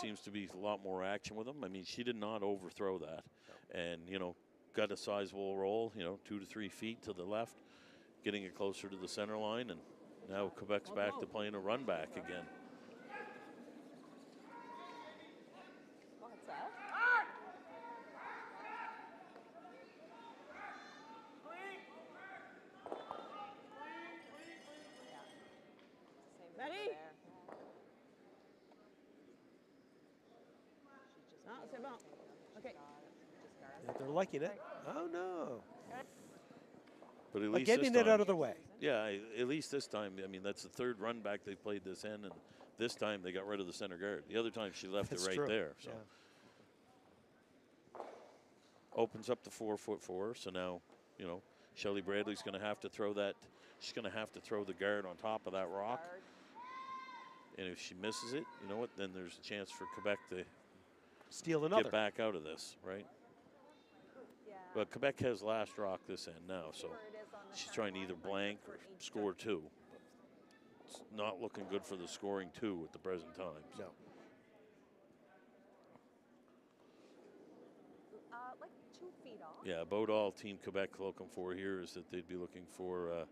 seems to be a lot more action with them. I mean, she did not overthrow that, and got a sizable roll. 2 to 3 feet to the left, getting it closer to the center line, and now Quebec's back to playing a run back again. What's that? Marie! Ah, c'est bon. OK. If they're liking it. Oh, no. But at But least getting this it time, out of the way. yeah, at least this time. I mean, that's the third run back they played this in, and this time they got rid of the center guard. The other time she left That's it right true. there. So Yeah. opens up the 4'4". So now, Shelley Bradley's going to have to throw that. She's going to have to throw the guard on top of that rock. Hard. And if she misses it, you know what? Then there's a chance for Quebec to Steal another. get back out of this, right? Yeah. But Quebec has last rock this end now, so Where it is on the she's center trying to line, either like blank for or each score side. 2. It's not looking good for the scoring 2 at the present time. So. No. Yeah, about all Team Quebec looking for here is that they'd be looking for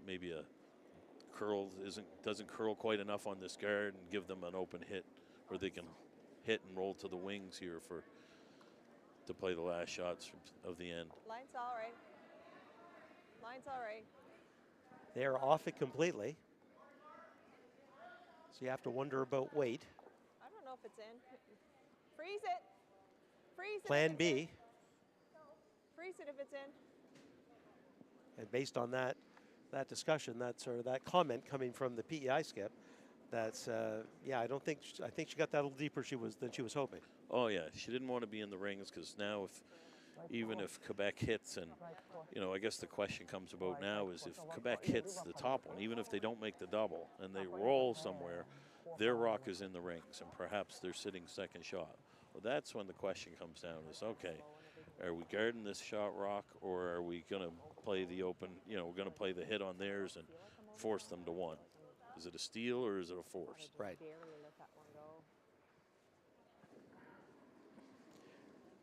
maybe a curl doesn't curl quite enough on this guard and give them an open hit where they can hit and roll to the wings here to play the last shots of the end. Line's all right. Line's all right. They're off it completely. So you have to wonder about weight. I don't know if it's in. Freeze it. Freeze it. Plan if it's in. B. Freeze it if it's in. And based on that discussion, that comment coming from the PEI skip, that's yeah. I think she got that a little deeper than she was hoping. Oh yeah, she didn't want to be in the rings because now even if Quebec hits, and I guess the question comes about now is if Quebec hits the top one, even if they don't make the double and they roll somewhere, their rock is in the rings and perhaps they're sitting second shot. Well, that's when the question comes down is, okay, are we guarding this shot rock or are we going to play the open, we're going to play the hit on theirs and force them to one? Is it a steal or is it a force? Right. Barely let that one go.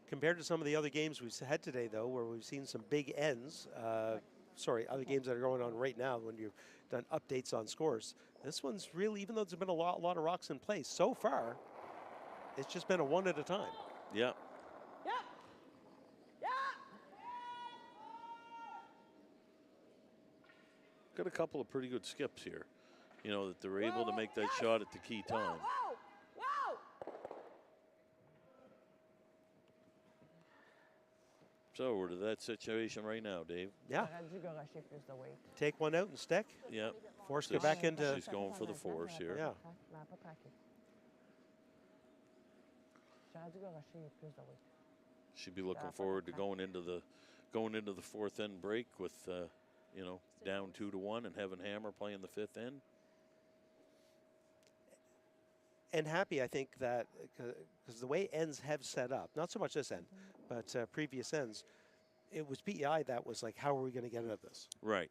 Compared to some of the other games we've had today, though, where we've seen some big ends, other games that are going on right now when you've done updates on scores, this one's really, even though there's been a lot of rocks in place, so far, it's just been a one at a time. Yeah. Yeah. Yeah. Got a couple of pretty good skips here, that they're able to make that shot at the key time. Whoa. Whoa. So we're to that situation right now, Dave. Yeah. J'aurais dû garocher plus de weight. Take one out and stick. Yeah. Force Quebec into. She's going for the force here. Yeah. Mais elle a pas traqué. J'aurais dû garocher plus de weight. She'd be looking forward to going into the fourth end break with down 2-1 and having Hammer playing the fifth end. And happy, I think, that because the way ends have set up, not so much this end, but previous ends, it was PEI that was like, how are we going to get out of this? Right.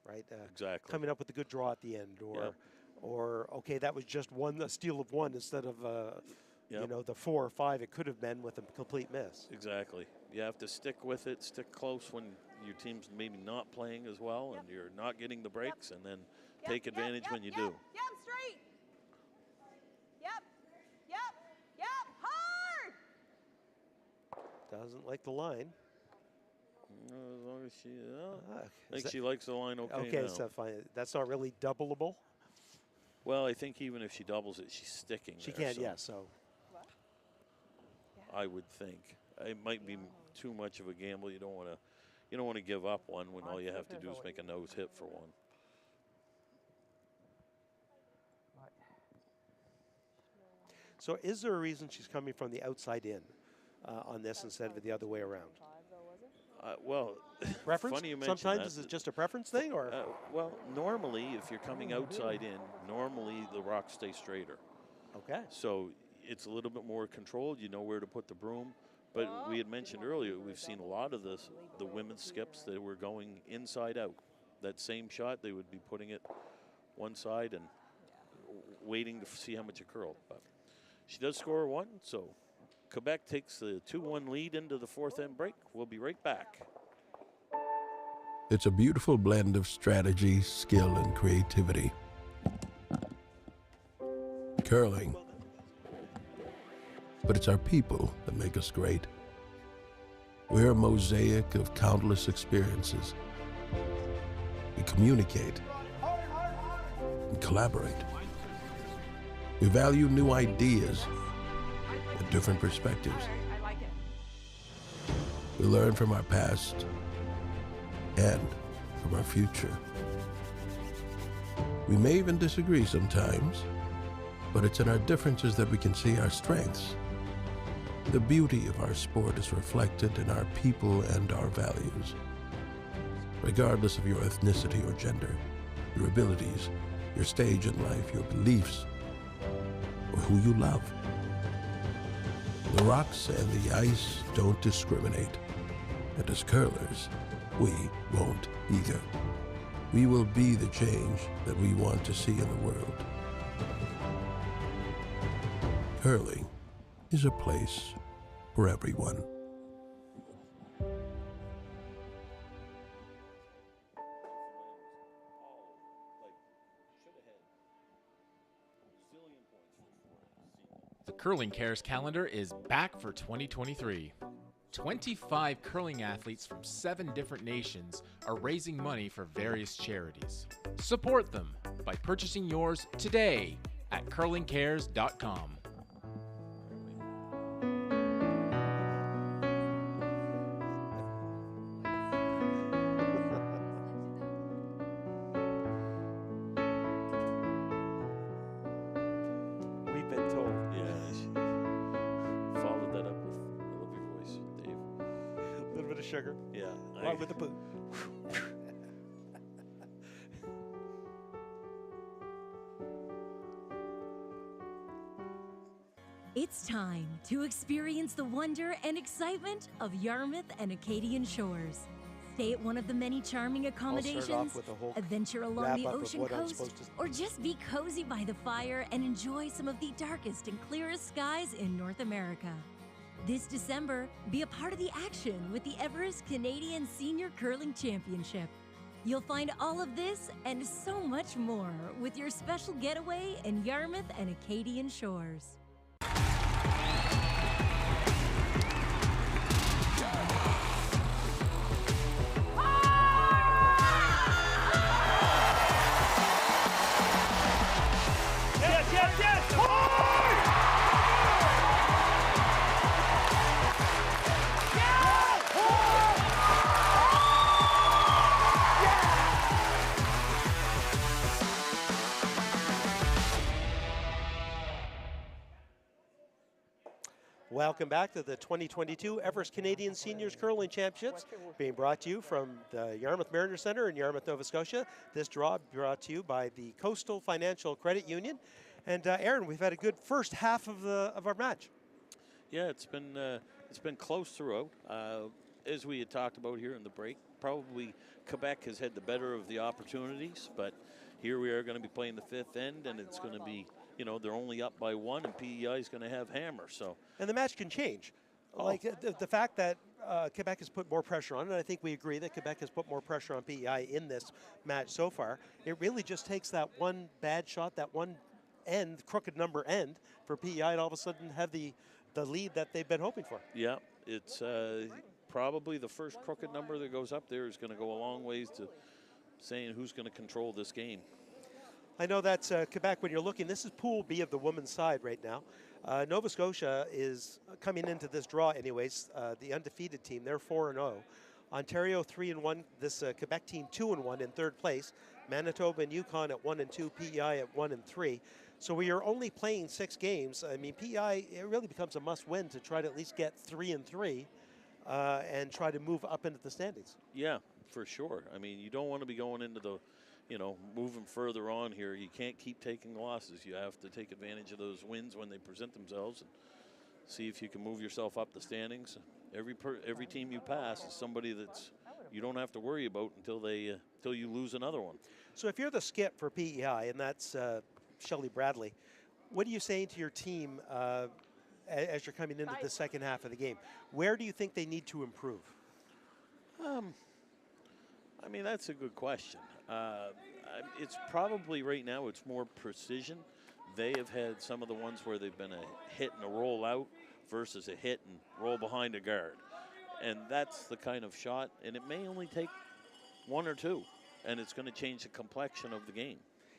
Right. Exactly. Coming up with a good draw at the end, or okay, that was just a steal of one instead of the 4 or 5 it could have been with a complete miss. Exactly. You have to stick with it, stick close when your team's maybe not playing as well and you're not getting the breaks, and then take advantage when you do. Yep, straight. Yep, hard. Doesn't like the line. As long as she, I Is think that- she likes the line okay now. so fine. That's not really doubleable. Well, I think even if she doubles it, she's sticking She there, can't, so yeah. So I would think it might be too much of a gamble. You don't want to give up one when all you have to do is make a nose hit for one. So is there a reason she's coming from the outside in on this instead of the other way around? Well, Preference? funny you mention Sometimes that. is it just a preference thing, or Well, normally, if you're coming outside in, normally the rocks stay straighter. okay? So it's a little bit more controlled. You know where to put the broom. But we had mentioned earlier, we've seen a lot of the women's skips that were going inside out. That same shot, they would be putting it one side and waiting to see how much it curled. But she does score a 1, so Quebec takes the 2-1 lead into the fourth end break. We'll be right back. It's a beautiful blend of strategy, skill, and creativity. Curling. But it's our people that make us great. We're a mosaic of countless experiences. We communicate and collaborate. We value new ideas and different perspectives. We learn from our past and from our future. We may even disagree sometimes, but it's in our differences that we can see our strengths. The beauty of our sport is reflected in our people and our values. Regardless of your ethnicity or gender, your abilities, your stage in life, your beliefs, or who you love. The rocks and the ice don't discriminate. And as curlers, we won't either. We will be the change that we want to see in the world. Curling is a place for everyone. The Curling Cares calendar is back for 2023. 25 curling athletes from 7 different nations are raising money for various charities. Support them by purchasing yours today at curlingcares.com. We've been told. Yeah, followed that up with, I love your voice, Dave. A little bit of sugar. Yeah. Along with the poo. It's time to experience the wonder and excitement of Yarmouth and Acadian shores. Stay at one of the many charming accommodations, with a whole adventure along the wrap-up of ocean what I'm coast, supposed to- or just be cozy by the fire and enjoy some of the darkest and clearest skies in North America. This December, be a part of the action with the Everest Canadian Senior Curling Championship. You'll find all of this and so much more with your special getaway in Yarmouth and Acadian shores. Welcome back to the 2022 Everest Canadian Seniors Curling Championships, being brought to you from the Yarmouth Mariner Centre in Yarmouth, Nova Scotia. This draw brought to you by the Coastal Financial Credit Union. And Aaron, we've had a good first half of our match. Yeah, it's been close throughout. As we had talked about here in the break, probably Quebec has had the better of the opportunities, but here we are going to be playing the fifth end, and it's going to be, they're only up by 1, and PEI is going to have hammer. So, and the match can change. Oh. Like the fact that Quebec has put more pressure on, and I think we agree that Quebec has put more pressure on PEI in this match so far. It really just takes that one bad shot, that one end, crooked number end, for PEI to all of a sudden have the lead that they've been hoping for. Yeah, it's probably the first crooked number that goes up there is going to go a long ways to saying who's going to control this game. I know that's Quebec. When you're looking, this is Pool B of the women's side right now. Nova Scotia is coming into this draw anyways, the undefeated team. They're 4-0. Ontario 3-1. This Quebec team 2-1 in third place. Manitoba and Yukon at 1-2. PEI at 1-3. So we are only playing 6 games. I mean, PEI, it really becomes a must-win to try to at least get 3-3 and try to move up into the standings. Yeah, for sure. I mean, you don't want to be going into the, moving further on here. You can't keep taking losses. You have to take advantage of those wins when they present themselves and see if you can move yourself up the standings. Every team you pass is somebody that's you don't have to worry about until you lose another one. So if you're the skip for PEI, and that's Shelley Bradley, what are you saying to your team as you're coming into the second half of the game? Where do you think they need to improve? I mean, that's a good question. It's probably right now it's more precision. They have had some of the ones where they've been a hit and a roll out versus a hit and roll behind a guard. And that's the kind of shot, and it may only take 1 or 2, and it's going to change the complexion of the game.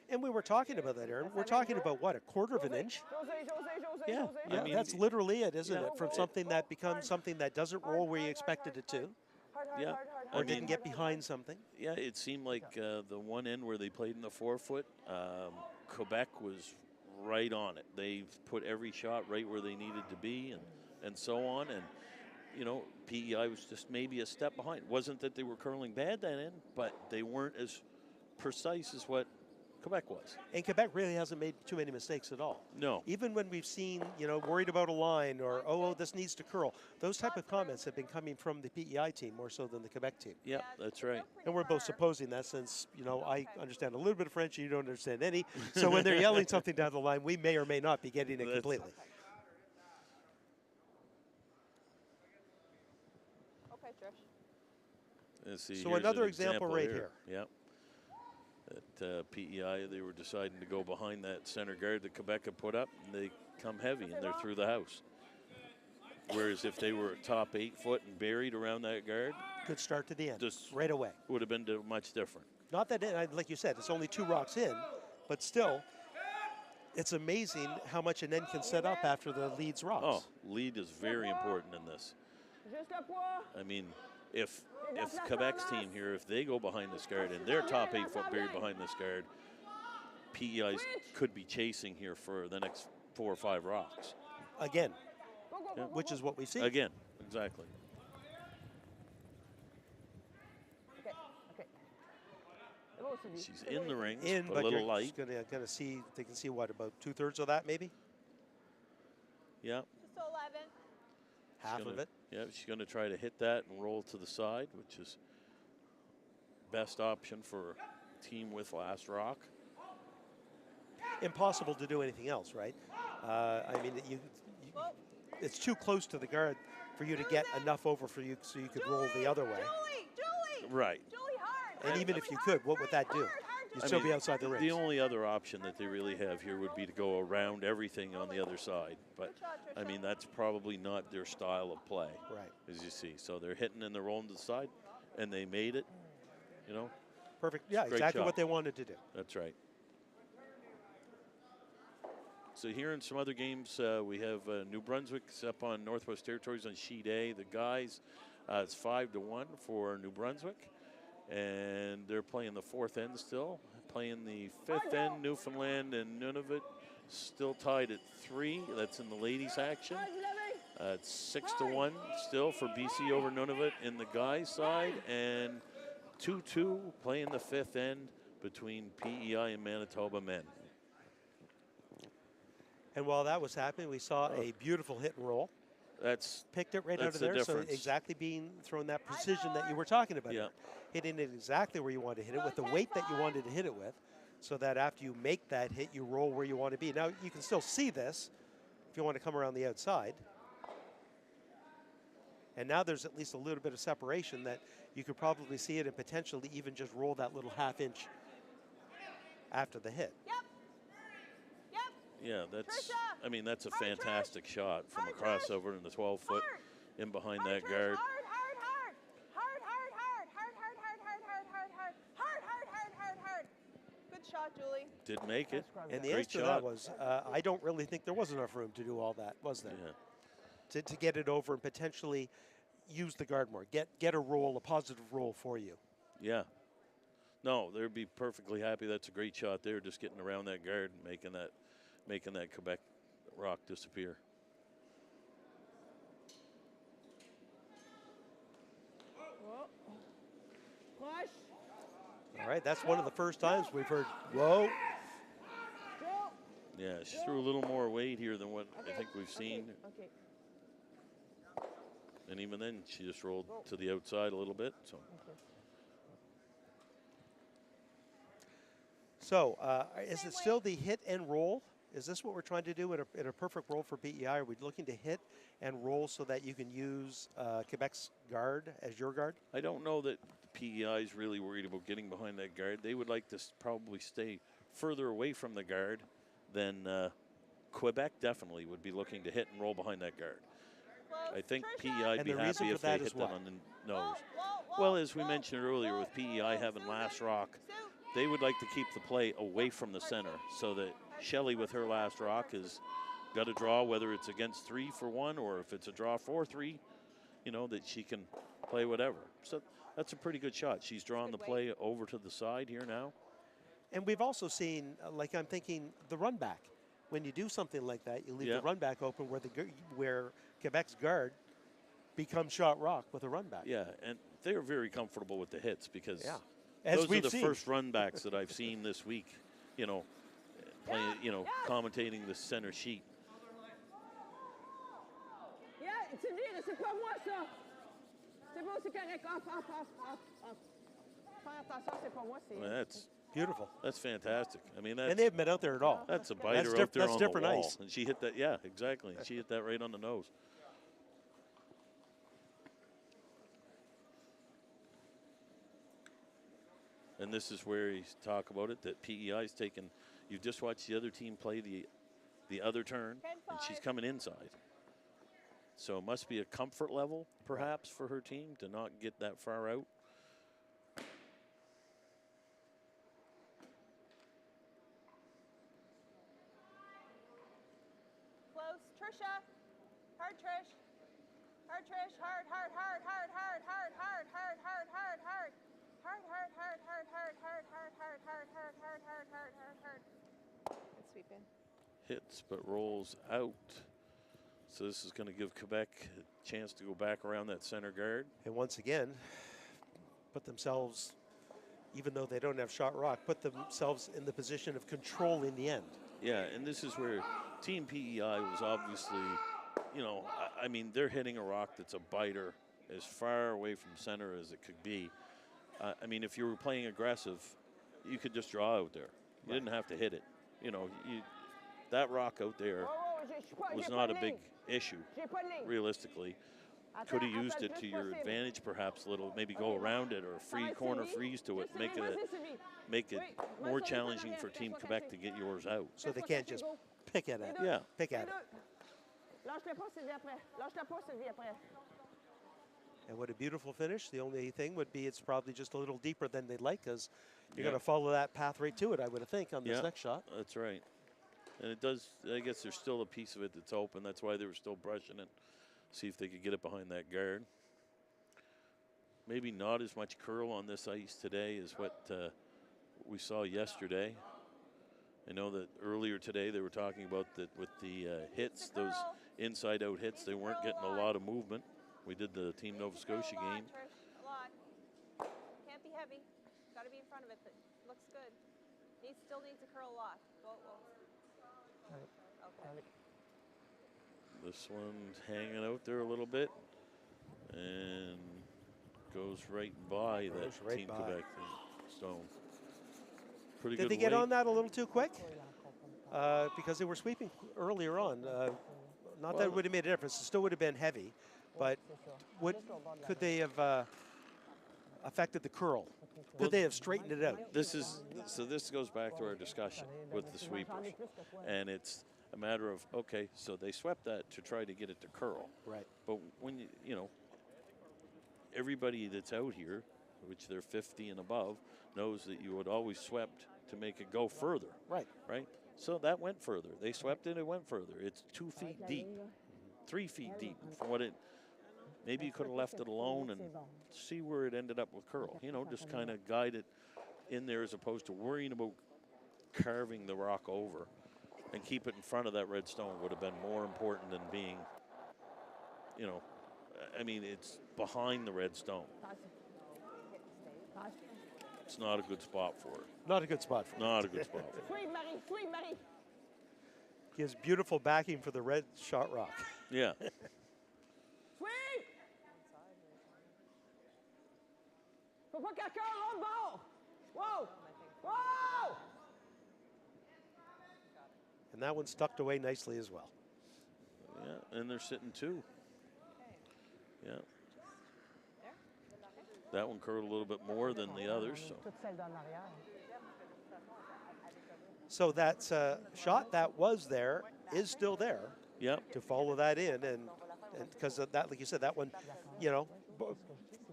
And we were talking about that, Aaron. We're talking about, what, a quarter of an inch? Yeah, Yeah, I mean, that's literally it, isn't yeah. it? From something that becomes something that doesn't roll where you expected it to, Yeah, or I didn't mean, get behind something. Yeah, it seemed like the one end where they played in the 4-foot, Quebec was right on it. They put every shot right where they needed to be, and so on. And PEI was just maybe a step behind. Wasn't that they were curling bad that end, but they weren't as precise as what Quebec was. And Quebec really hasn't made too many mistakes at all. No. Even when we've seen, worried about a line or, oh, this needs to curl, those type of comments have been coming from the PEI team more so than the Quebec team. Yeah, that's right. And we're both supposing that since, I understand a little bit of French and you don't understand any. So when they're yelling something down the line, we may or may not be getting it completely. See, So here's another an example right here. Yep. At PEI, they were deciding to go behind that center guard that Quebec had put up, and they come heavy, and they're through the house. Whereas if they were top 8 foot and buried around that guard, Good start to the end, just right away. would have been much different. Not that, like you said, it's only 2 rocks in, but still, it's amazing how much an end can set up after the lead's rocks. Oh, lead is very important in this. I mean, if Quebec's team here, if they go behind this guard and they're top 8 foot buried behind this guard, PEI's could be chasing here for the next 4 or 5 rocks. Again, Yeah. which is what we see. Again, exactly. She's in the rings, In, but but a little you're light. gonna see. They can see what, about 2/3 of that, maybe Yeah. Just 11. half Gonna- of it. Yeah, she's going to try to hit that and roll to the side, which is best option for a team with last rock. Impossible to do anything else, right? I mean, it's too close to the guard for you to get enough over for you so you could roll the other way. Julie! Right. Julie, hard! And even if you could, what would that do? You'd still be outside the The rings. only other option that they really have here would be to go around everything on the other side. But, I mean, that's probably not their style of play, Right. as you see. So they're hitting and they're rolling to the side, and they made it, you know. Perfect. Yeah, Great exactly shot. what they wanted to do. That's right. So here in some other games, we have New Brunswick's up on Northwest Territories on sheet A. The guys, it's 5-1 for New Brunswick, and they're playing the 4th end still. Playing the 5th end, Newfoundland and Nunavut, still tied at 3. That's in the ladies' action. It's 6-1 still for BC over Nunavut in the guys' side, and 2-2 playing the 5th end between PEI and Manitoba men. And while that was happening, we saw a beautiful hit and roll. That's Picked it right out That's of the there. So difference. exactly being thrown that precision that you were talking about. Yeah. Hitting it exactly where you wanted to hit it with the weight that you wanted to hit it with, so that after you make that hit, you roll where you want to be. Now, you can still see this if you want to come around the outside. And now there's at least a little bit of separation that you could probably see it and potentially even just roll that little half-inch after the hit. Yeah, that's. Trisha! I mean, that's a Hard, Trish! fantastic shot from a Hard, Trish! crossover in the 12-foot Hard! in behind Hard, that Trish, guard. Hard, hard, hard. Hard, hard, hard. Hard, hard, hard, hard, hard, hard, hard. Hard, hard, hard, hard, hard. Good shot, Julie. Did make it. And the Great answer to shot. that was, I don't really think there was enough room to do all that, was there? Yeah. To get it over and potentially use the guard more. Get a roll, a positive roll for you. Yeah. No, they'd be perfectly happy. That's a great shot there, just getting around that guard and making that Quebec rock disappear. All right, that's one of the first times we've heard, whoa. Yeah, she threw a little more weight here than what I think we've seen. Okay. And even then, she just rolled to the outside a little bit. So is it still the hit and roll? Is this what we're trying to do in a perfect roll for PEI? Are we looking to hit and roll so that you can use Quebec's guard as your guard? I don't know that PEI is really worried about getting behind that guard. They would like to probably stay further away from the guard than Quebec definitely would be looking to hit and roll behind that guard. I think PEI would be happy if they hit that on the nose. Well, as we mentioned earlier, with PEI having last rock, they would like to keep the play away from the center so that Shelley with her last rock has got a draw, whether it's against 3 for 1 or if it's a draw 4-3, you know, that she can play whatever. So that's a pretty good shot. She's drawn the play over to the side here now. And we've also seen, like I'm thinking, the run back. When you do something like that, you leave the run back open where Quebec's guard becomes shot rock with a run back. Yeah, and they're very comfortable with the hits because As those are we've the seen. first run backs that I've seen this week, you know, playing, you know, commentating the center sheet. Yeah, c'est lui, c'est pas moi ça. C'est bon, c'est correct. Off. Faire attention, c'est pas moi, c'est. Well, that's beautiful. That's fantastic. I mean, that's, And they haven't been out there at all. That's a biter That's out there that's on different the wall. ice. And she hit that, yeah, exactly. She hit that right on the nose. And this is where you talk about it, that PEI's taken, you just watched the other team play the other turn, and she's coming inside. So it must be a comfort level, perhaps, for her team to not get that far out. Close. Trisha. Hard, Trish. Hard, Trish. Hard, hard, hard, hard, hard, hard, hard, hard, hard, hard, hard. Hard, hard, hard, hard, hard, hard, hard, hard, hard, hard, hard, hard, hard, hard, hard. Good sweep in. Hits, but rolls out. So this is going to give Quebec a chance to go back around that center guard. And once again, put themselves, even though they don't have shot rock, put themselves in the position of controlling the end. Yeah, and this is where Team PEI was obviously, you know, I mean, they're hitting a rock that's a biter as far away from center as it could be. I mean, if you were playing aggressive, you could just draw out there. You didn't have to hit it. You know, that rock out there was not a big issue, realistically. Could have used it to your advantage, perhaps a little, maybe go around it or free corner freeze to it, make it more challenging for Team Quebec to get yours out. So they can't just pick at it. Yeah. Pick at it. Lâche-le pas, Sylvie, après. Lâche-le pas, Sylvie, après. And what a beautiful finish. The only thing would be it's probably just a little deeper than they'd like, because you're Yeah. going to follow that path right to it, I would think, on this next shot. That's right. And it does, I guess there's still a piece of it that's open. That's why they were still brushing it. See if they could get it behind that guard. Maybe not as much curl on this ice today as what we saw yesterday. I know that earlier today they were talking about that with the hits, those inside-out hits, they weren't getting a lot of movement. We did the Team Nova Scotia game. A lot. Can't be heavy. Got to be in front of it, but looks good. Still needs to curl a lot. Go it will. Okay. This one's hanging out there a little bit and goes right by that Team Quebec stone. Pretty good. Did they get on that a little too quick? Because they were sweeping earlier on. Not that it would have made a difference. It still would have been heavy. But could they have affected the curl? Could they have straightened it out? This goes back to our discussion with the sweepers. And it's a matter of, okay, so they swept that to try to get it to curl. Right. But when you know, everybody that's out here, which they're 50 and above, knows that you would always swept to make it go further. Right. Right? So that went further. They swept it, it went further. It's 2 feet deep, 3 feet deep from what it. Maybe you could have left it alone and see where it ended up with curl. You know, just kind of guide it in there as opposed to worrying about carving the rock over, and keep it in front of that red stone would have been more important than being, you know, I mean, it's behind the red stone. It's not a good spot for it. Not a good spot for it. Not a good spot for it. Sweep, Marie. Sweep, Marie. Gives beautiful backing for the red shot rock. Yeah. Sweep. Faut pas qu'elle curle l'autre bord. Whoa. Whoa. And that one's tucked away nicely as well. Yeah, and they're sitting 2. Yeah. That one curled a little bit more than the others. So that shot that was there is still there. Yep. To follow that in, and because of that, like you said, that one, you know,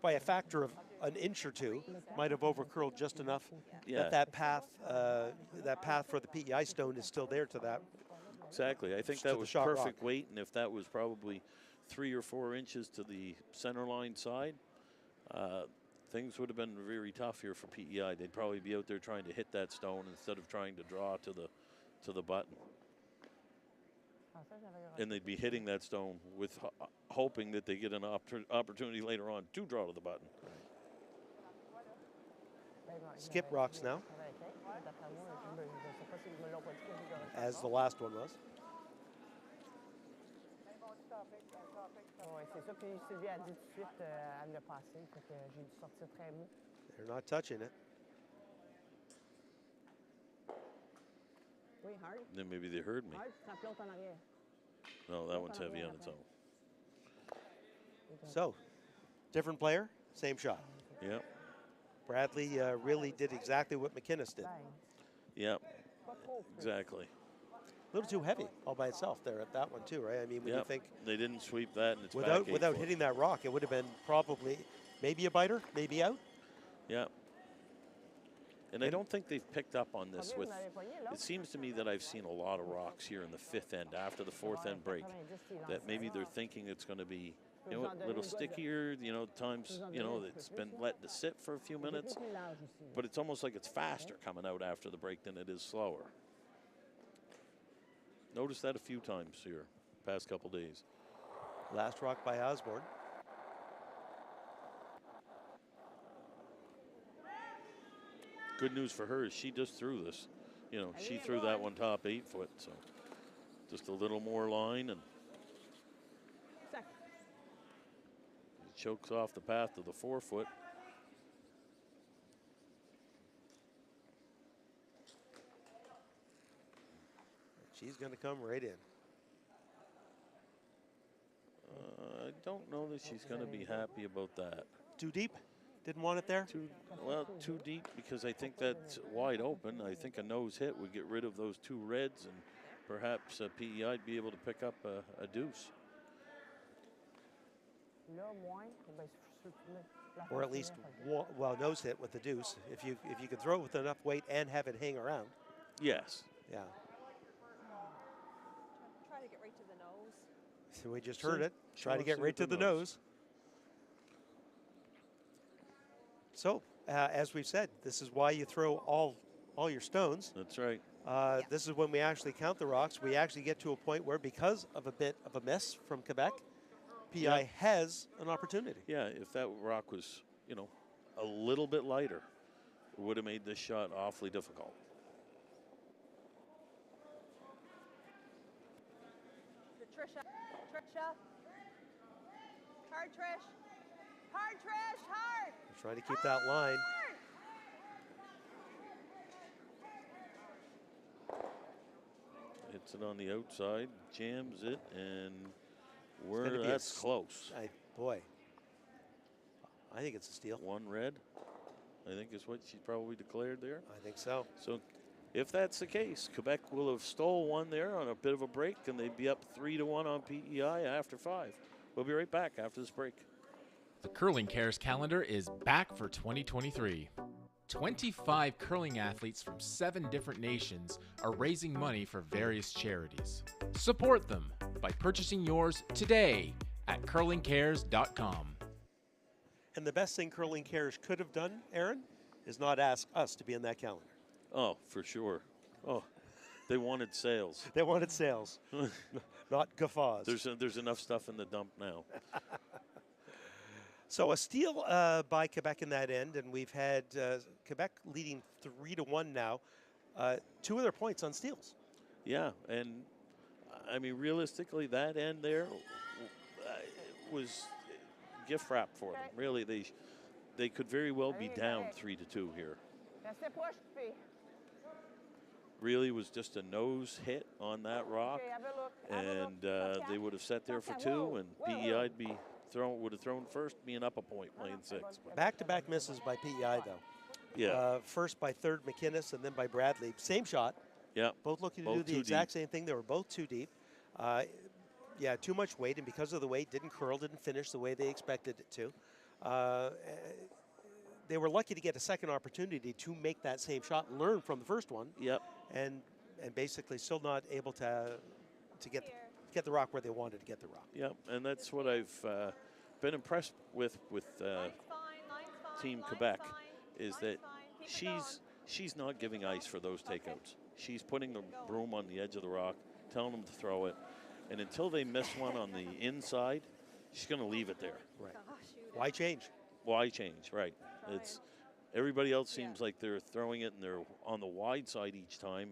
by a factor of an inch or 2, might have overcurled just enough that path for the PEI stone is still there to that. Exactly. I think that was perfect weight, and if that was probably 3 or 4 inches to the center line side, things would have been very tough here for PEI. They'd probably be out there trying to hit that stone instead of trying to draw to the button. And they'd be hitting that stone with hoping that they get an opportunity later on to draw to the button. Skip rocks now, as the last one was. Oui, c'est ça. Puis Sylvie a dit tout de suite, elle l'a passé. Fait que j'ai dû sortir très mou. They're not touching it. Oui, hard. Then maybe they heard me. Hard, frappe l'autre en arrière. No, that one's heavy on its own. So, different player, same shot. Yep. Bradley really did exactly what McInnes did. Yep, exactly. A little too heavy all by itself there at that one too, right? I mean, when you think they didn't sweep that, and it's without back 8 foot. hitting that rock, it would have been probably maybe a biter, maybe out. Yeah. And I don't think they've picked up on this with, it seems to me that I've seen a lot of rocks here in the 5th end after the 4th end break, that maybe they're thinking it's going to be, you know, a little stickier, you know, times, you know, it's been let to sit for a few minutes, but it's almost like it's faster coming out after the break than it is slower. Noticed that a few times here, past couple days. Last rock by Osborne. Good news for her is she just threw this. You know, she threw that one top 8 foot, so just a little more line, and it chokes off the path to the 4 foot. She's going to come right in. I don't know that she's going to be happy about that. Too deep? Didn't want it there? Too deep, because I think that's wide open. I think a nose hit would get rid of those 2 reds, and perhaps PEI would be able to pick up a deuce. Or at least, well, nose hit with the deuce. If you could throw it with enough weight and have it hang around. Yes. Yeah. Try to get right to the nose. So we just heard it. Try to get right to the nose. So, as we've said, this is why you throw all your stones. That's right. This is when we actually count the rocks. We actually get to a point where, because of a bit of a miss from Quebec, PEI has an opportunity. Yeah, if that rock was, you know, a little bit lighter, it would have made this shot awfully difficult. Trisha. Hard, Trish. Hard, Trish, hard. Trying to keep that line. Hits it on the outside, jams it, and that's close. Boy, I think it's a steal. 1 red, I think is what she probably declared there. I think so. So if that's the case, Quebec will have stole one there on a bit of a break, and they'd be up 3-1 on PEI after 5. We'll be right back after this break. The Curling Cares calendar is back for 2023. 25 curling athletes from 7 different nations are raising money for various charities. Support them by purchasing yours today at curlingcares.com. And the best thing Curling Cares could have done, Aaron, is not ask us to be in that calendar. Oh, for sure. Oh, they wanted sales. They wanted sales, not guffaws. There's enough stuff in the dump now. So a steal by Quebec in that end, and we've had Quebec leading 3-1 now. 2 of their points on steals. Yeah, and I mean, realistically, that end there was gift wrap for them. Really, they could very well be down 3-2 here. Really was just a nose hit on that rock, and they would have sat there for 2, and PEI would have thrown first, being up a point, playing 6. Back-to-back misses by PEI, though. Yeah. First by third McInnes, and then by Bradley. Same shot. Yeah. Both looking to do the exact same thing. They were both too deep. Yeah, too much weight, and because of the weight, didn't finish the way they expected it to. They were lucky to get a second opportunity to make that same shot, learn from the first one. Yep. And basically still not able to get the rock where they wanted to get the rock. Yep, and that's what I've been impressed with Team Quebec, is that she's not giving ice for those takeouts. She's putting the broom on the edge of the rock, telling them to throw it, and until they miss one on the inside, she's going to leave it there. Right. Why change? Why change? Right. It's everybody else seems like they're throwing it and they're on the wide side each time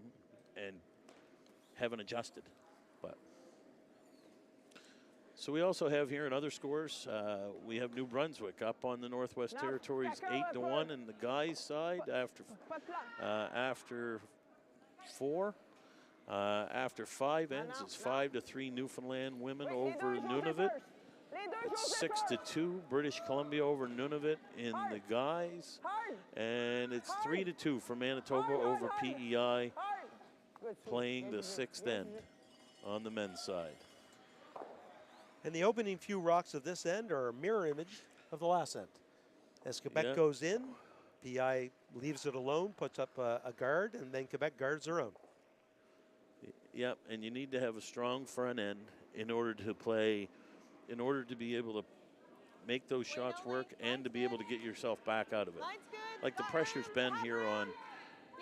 and haven't adjusted. But so we also have here in other scores, we have New Brunswick up on the Northwest Territories 8-1 in the guys' side after 4. After 5 ends, it's 5-3 Newfoundland women over Nunavut. It's 6-2 British Columbia over Nunavut in the guys. And it's 3-2 for Manitoba over PEI, playing the 6th end on the men's side. And the opening few rocks of this end are a mirror image of the last end. As Quebec goes in, PEI leaves it alone, puts up a guard, and then Quebec guards their own. Yep, and you need to have a strong front end in order to play, in order to be able to make those shots work and to be able to get yourself back out of it. Like the pressure's been here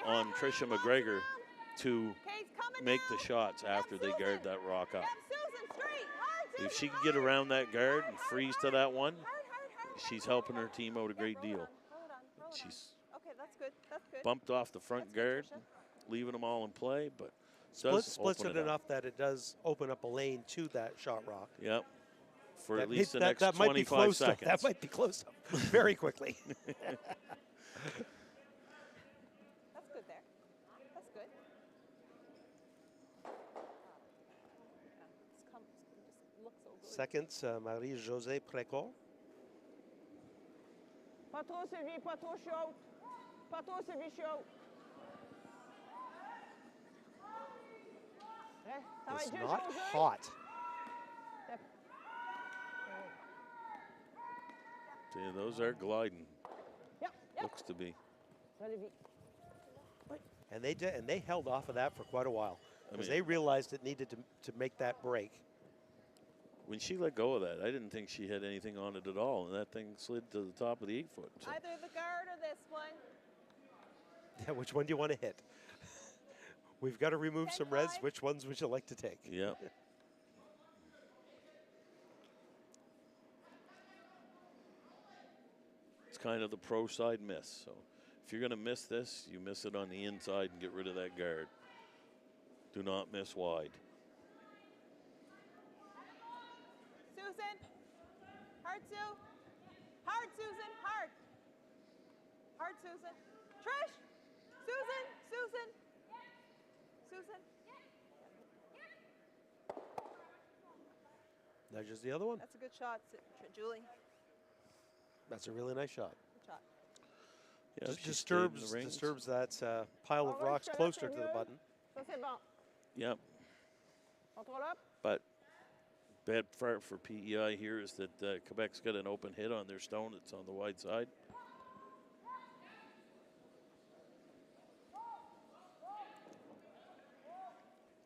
on Tricia McGregor to make the shots after they guard that rock up. If she can get around that guard and freeze to that one, she's helping her team out a great deal. She's bumped off the front guard, leaving them all in play, but splits it enough that it does open up a lane to that shot rock. Yep. For at least the next that 25 seconds. That might be close up very quickly. That's good there. That's good. Just looks so good. Seconds, Marie-Josée Précourt. Pas trop, Sylvie, pas trop chaud. Pas trop, Sylvie, chaud. It's not hot. See, those are gliding. Looks to be. And they did, and they held off of that for quite a while because they realized it needed to make that break. When she let go of that, I didn't think she had anything on it at all, and that thing slid to the top of the 8-foot. So. Either the guard or this one. Yeah, which one do you want to hit? We've got to remove some reds. Which ones would you like to take? Yeah. It's kind of the pro side miss. So if you're going to miss this, you miss it on the inside and get rid of that guard. Do not miss wide. Susan. Hard, Sue. Hard, Susan. Hard. Hard, Susan. Trish. Susan. Susan. Susan. Nudges the other one. That's a good shot, Julie. That's a really nice shot. Good shot. Yeah, Just disturbs that pile of rocks closer to the button. Ça, c'est bon. Yep. Contrôle up. But bad part for PEI here is that Quebec's got an open hit on their stone that's on the wide side.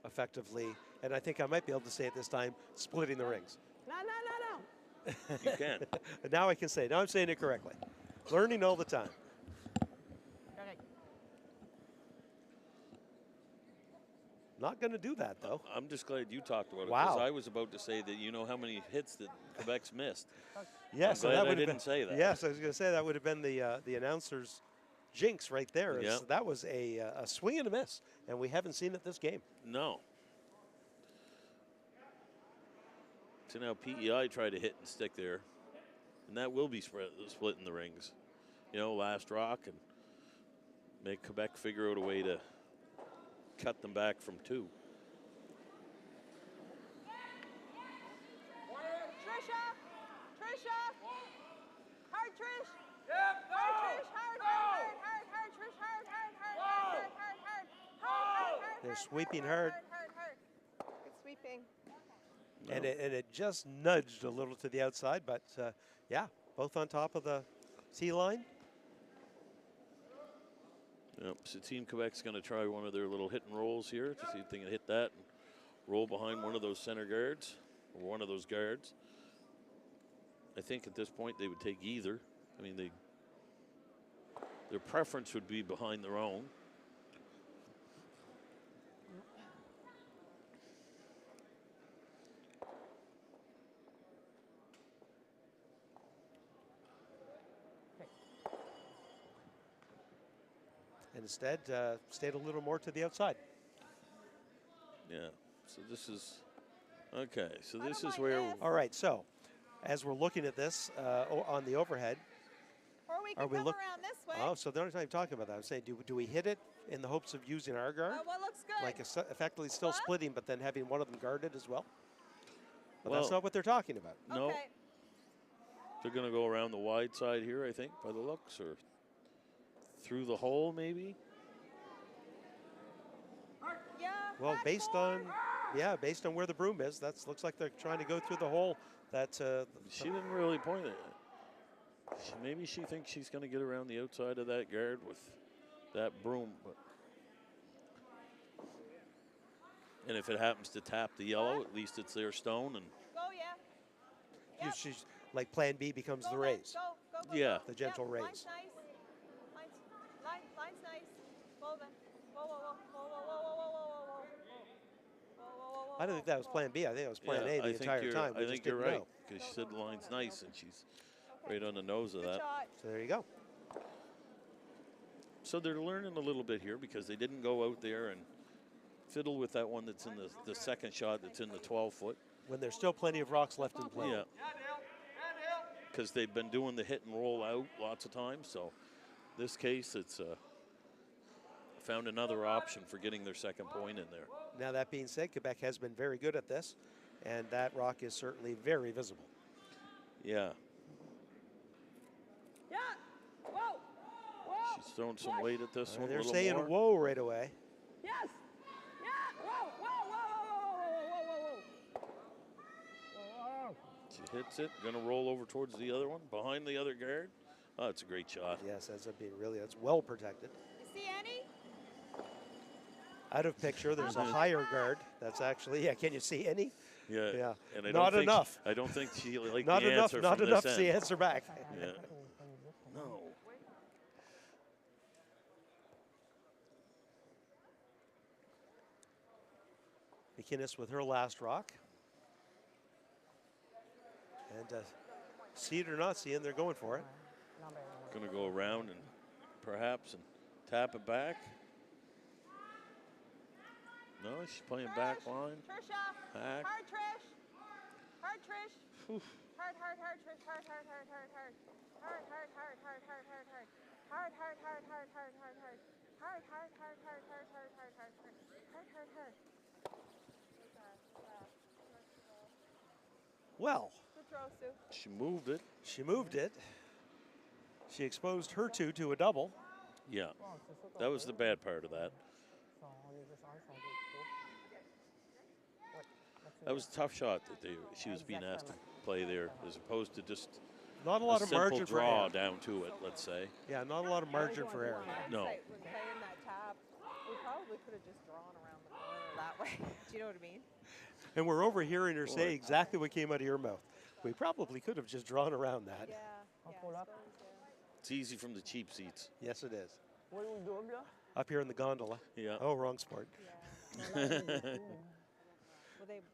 Effectively, and I think I might be able to say it this time, splitting the rings. No, no, no, no. You can. Now I can say it. Now I'm saying it correctly. Learning all the time. Correct. Not going to do that, though. I'm just glad you talked about it. Wow. Because I was about to say that you know how many hits that Quebec's missed. Yes, I'm glad I didn't been, say that. Yes, I was going to say that would have been the announcer's jinx right there. Yeah. That was a swing and a miss, and we haven't seen it this game. No. So now PEI tried to hit and stick there, and that will be splitting the rings. You know, last rock and make Quebec figure out a way to cut them back from 2. Trisha. Trisha. Hard, Trish. Hard, Trish. Hard, hard, hard, hard, Trish. Hard, hard, hard, hard, hard, hard, hard, hard. They're sweeping hard. Good sweeping. And it just nudged a little to the outside, but yeah, both on top of the tee line. Yep, so Team Quebec's going to try one of their little hit and rolls here to see if they can hit that and roll behind one of those center guards or one of those guards. I think at this point they would take either. I mean, their preference would be behind their own. And instead, stayed a little more to the outside. Yeah, so this is, okay, so this is where. All right, so as we're looking at this on the overhead. Or we can come around this way. Oh, so the only time I'm talking about that, I'm saying, do we hit it in the hopes of using our guard? What looks good? Like effectively still splitting, but then having one of them guarded as well? But Well, that's not what they're talking about. No. Okay. They're going to go around the wide side here, I think, by the looks, or. through the hole, maybe. Yeah. Well, back based forward. on based on where the broom is, that looks like they're trying to go through the hole. That She didn't really point it. Maybe she thinks she's going to get around the outside of that guard with that broom. But and if it happens to tap the yellow, at least it's their stone. And Go, yeah. Yep. she's like Plan B becomes Go the then, raise. Go, Yeah. go. The gentle Yep, raise. Line's nice. Line's nice. Whoa, then. Whoa. I don't think that was Plan B. I think it was Plan A the entire time. I think you're right, because she said the line's nice, and she's right on the nose of Good that. shot. So there you go. So they're learning a little bit here because they didn't go out there and fiddle with that one that's in the second shot that's in the 12-foot. When there's still plenty of rocks left in play. Yeah. Because they've been doing the hit and roll out lots of times. So this case, it's found another option for getting their second point in there. Now that being said, Quebec has been very good at this, and that rock is certainly very visible. Yeah. Yeah. Whoa. She's throwing some weight at this one. They're a little saying more. whoa right away. Yes. Yeah. Whoa. She hits it, gonna roll over towards the other one, behind the other guard. Oh, it's a great shot. Yes, that's that's well protected. You see any? Out of picture, there's a higher guard. That's actually, can you see any? Yeah. Yeah. And I Not don't think enough. I don't think she liked Not the enough, answer not from enough this to end. answer back. Yeah. No. McInnes with her last rock. And see it or not seeing, they're going for it. Gonna go around and perhaps and tap it back. No, she's playing back line. Trisha. Back. Hard, Trish. Hard, Trish. Hard, Trish. Hard. Well, Good throw, Sue. She moved it. she moved it. She exposed her two to a double. Yeah. That was the bad part of that. That was a tough shot that she was being asked to play there, as opposed to just Not a lot a of simple margin for draw error. down to it, let's say. Yeah, not a lot of margin for error. No. We're playing that tap. We probably could have just drawn around the corner that way. Do you know what I mean? And we're overhearing her say exactly what came out of your mouth. We probably could have just drawn around that. Yeah. It's easy from the cheap seats. Yes, it is. Oui, ou double, là. Up here in the gondola. Yeah. Oh, wrong sport. Well,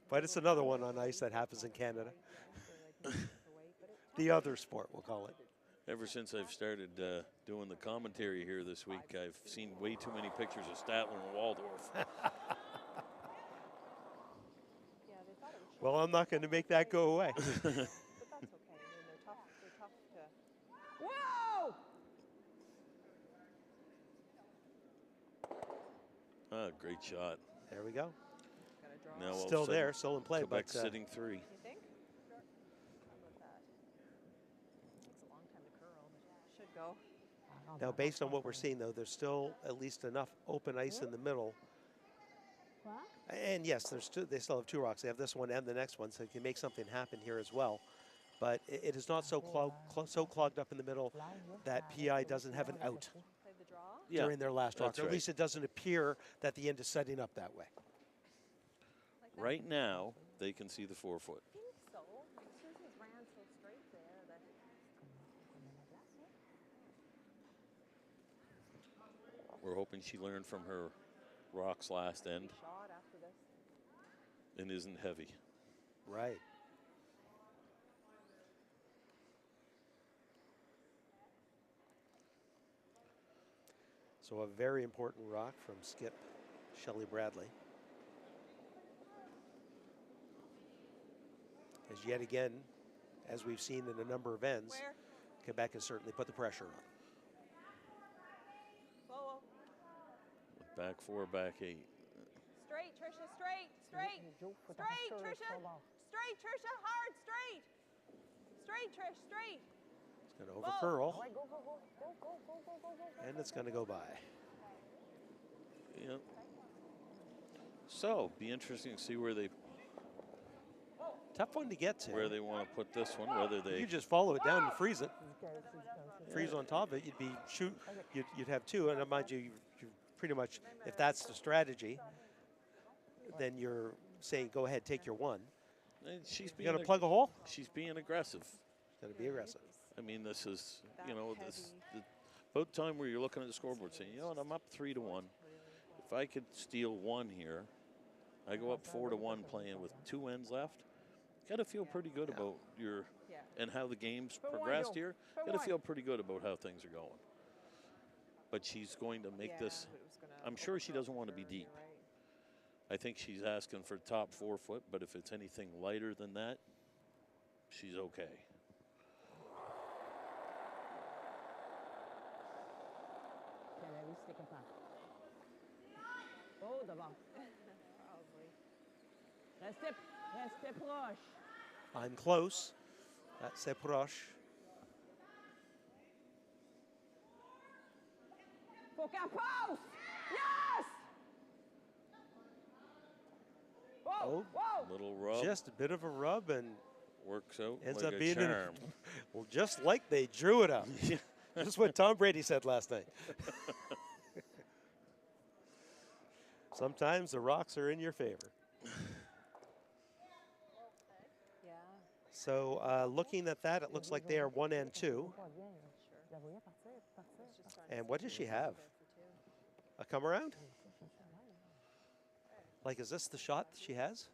But it's another one on ice that happens in Canada. The other sport, we'll call it. Ever since I've started doing the commentary here this week, I've seen way too many pictures of Statler and Waldorf. Well, I'm not going to make that go away. But that's okay. I mean, they're tough to. Whoa! Ah, great shot. There we go. Gotta draw. Now all of a Still sudden, there, still in play. Quebec's But sitting three. You think? How about that? Takes a long time to curl, but should go. now, based on what we're seeing, though, there's still at least enough open ice in the middle. And yes, they still have two rocks. They have this one and the next one, so they can make something happen here as well. But it is not so clogged up in the middle that PEI doesn't have an out Play the draw. Yeah, during their last rock. that's Or at right. least it doesn't appear that the end is setting up that way. Like that? Right now, they can see the 4-foot. I think so. Susan's ran so straight there that. We're hoping she learned from her rocks last end Shot after this. and isn't heavy. Right. So a very important rock from Skip Shelley Bradley. As yet again, as we've seen in a number of ends, Where? Quebec has certainly put the pressure on. Whoa. Back 4, back 8. Straight, Trisha. Straight. Straight. Straight, Trisha. Straight, Trisha. Hard. Straight. Straight, Trish. Straight. An over curl, Ouais, go, go, go, go, go, go, go, go, go. and it's going to go by. Yep. So, be interesting to see where they Tough one to get to. want to put this one. Whether they You just follow it down and freeze it. Okay, c'est Freeze on top of it. You'd be You'd have two, and mind you, you pretty much, if that's the strategy, then you're saying go ahead, take your one. and she's You being going to plug a hole? she's being aggressive. Going to be aggressive. I mean, this is about time where you're looking at the scoreboard saying, you know what, I'm up 3-1. If I could steal one here, I go up 4-1 playing with 2 ends left. Got to feel pretty good about your and how the game's progressed here. Got to feel pretty good about how things are going. But she's going to make this. I'm sure she doesn't want to be deep. I think she's asking for top 4 foot, but if it's anything lighter than that, she's okay. Valérie, si t'es capable. Oh, devant. Restez proche. I'm close. That's c'est proche. Faut qu'elle passe! Yes! Whoa, Oh, whoa! Little rub just a bit of a rub, and works out ends like up a being charm. well, just like they drew it up. Just what Tom Brady said last night. Sometimes the rocks are in your favor. Yeah. So looking at that, it looks like they are 1 and 2. Pas bien. La voyais partir. And what does she have? A come around? Like, is this the shot that she has?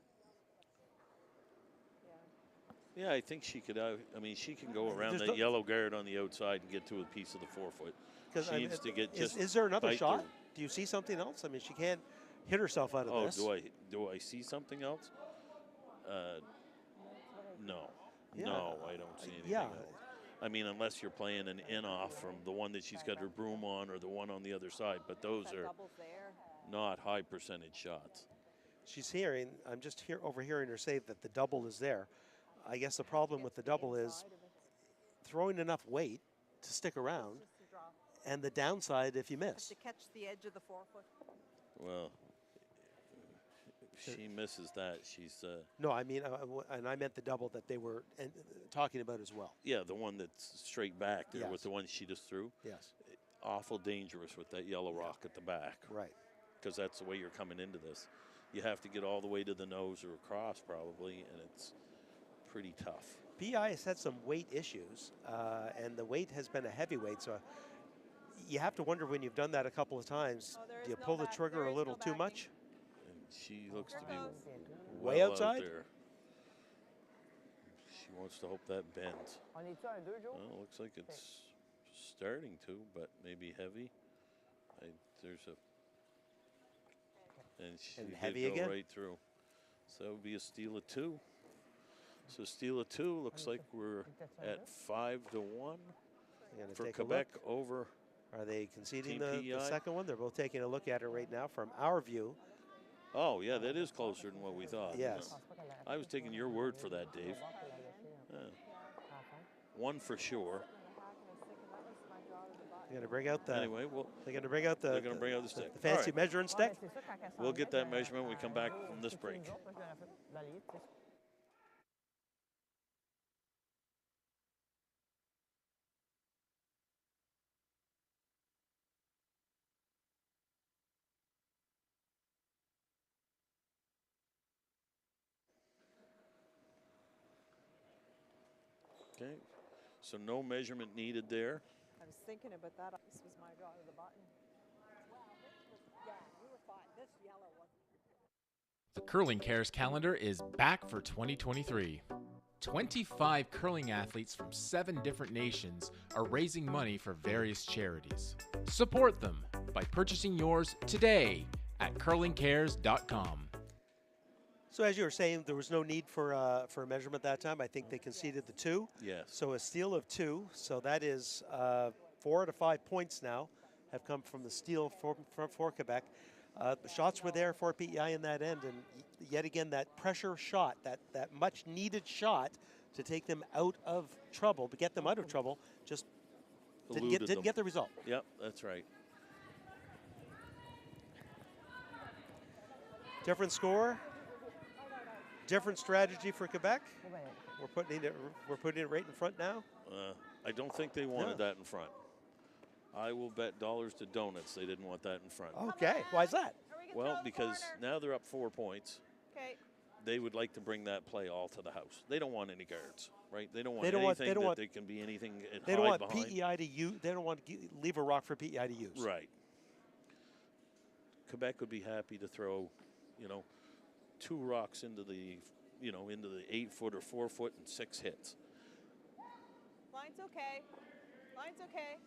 Yeah, I think she could. I mean, she can go around There's that no- yellow guard on the outside and get to a piece of the 4 foot. She needs to get just. Is there another bite shot? through. Do you see something else? I mean, she can't hit herself out of Oh, this. do I see something else? No. Yeah. No, I don't see anything Yeah. else. I mean, unless you're playing an in off from the one that she's got her broom on or the one on the other side, but those are Doubles there. not high percentage shots. She's hearing, I'm just overhearing her say that the double is there. I guess the problem with the double is throwing enough weight to stick around, Just to draw. and the downside if you miss. To catch the edge of the 4 foot. Well, if she misses that, she's No, I mean, and I meant the double that they were talking about as well. yeah, the one that's straight back there Yes. with the one she just threw. Yes, Awful dangerous with that yellow rock at the back. right. Because that's the way you're coming into this. You have to get all the way to the nose or across probably, and it's pretty tough. PEI has had some weight issues, and the weight has been a heavyweight, so you have to wonder when you've done that a couple of times, Oh, there do is you no pull the back- trigger there a is little no too backing. much? And she looks to be goes. Way well outside? out there. She wants to hope that bends. On est-tu un 2, Joe? Well, looks like it's starting to, but maybe heavy. There's a and she And did heavy go again? right through. So that would be a steal of 2. So steal of 2 looks like we're at 5-1 You're gonna for take a Quebec look. over. Are they conceding Team the PEI? second one? They're both taking a look at it right now from our view. Oh yeah, that is closer than what we thought. Yes. I was taking your word for that, Dave. Yeah. One for sure. They're gonna bring out the. Anyway, well, They're gonna bring out the. they're going to bring out the stick. The fancy All right. measuring stick. We'll get that measurement when we come back from this break. Okay, so no measurement needed there. I was thinking about that. This was my draw to the button. Yeah, you were fine. This yellow one. The Curling Cares calendar is back for 2023. 25 curling athletes from 7 different nations are raising money for various charities. Support them by purchasing yours today at curlingcares.com. So as you were saying, there was no need for a measurement that time. I think they conceded the 2. Yes. So a steal of 2. So that is 4 out of 5 points now have come from the steal for Quebec. The shots were there for PEI in that end, and yet again that pressure shot, that much needed shot, to take them out of trouble, to get them out of trouble, just didn't Eluded them. get the result. Yep, that's right. Different score, different strategy for Quebec. Oh, ben, We're putting it right in front now. I don't think they wanted No. that in front. I will bet dollars to donuts they didn't want that in front. Okay, why is that? Are we gonna Well, throw the because corner? now they're up 4 points. Okay. They would like to bring that play all to the house. They don't want any guards, right? They don't want They don't want- anything they don't that want- they can be anything and They don't hide want behind. PEI to use. They don't want to leave a rock for PEI to use. Right. Quebec would be happy to throw, 2 rocks into the, into the 8 foot or 4 foot and 6 hits. Line's okay. Line's okay.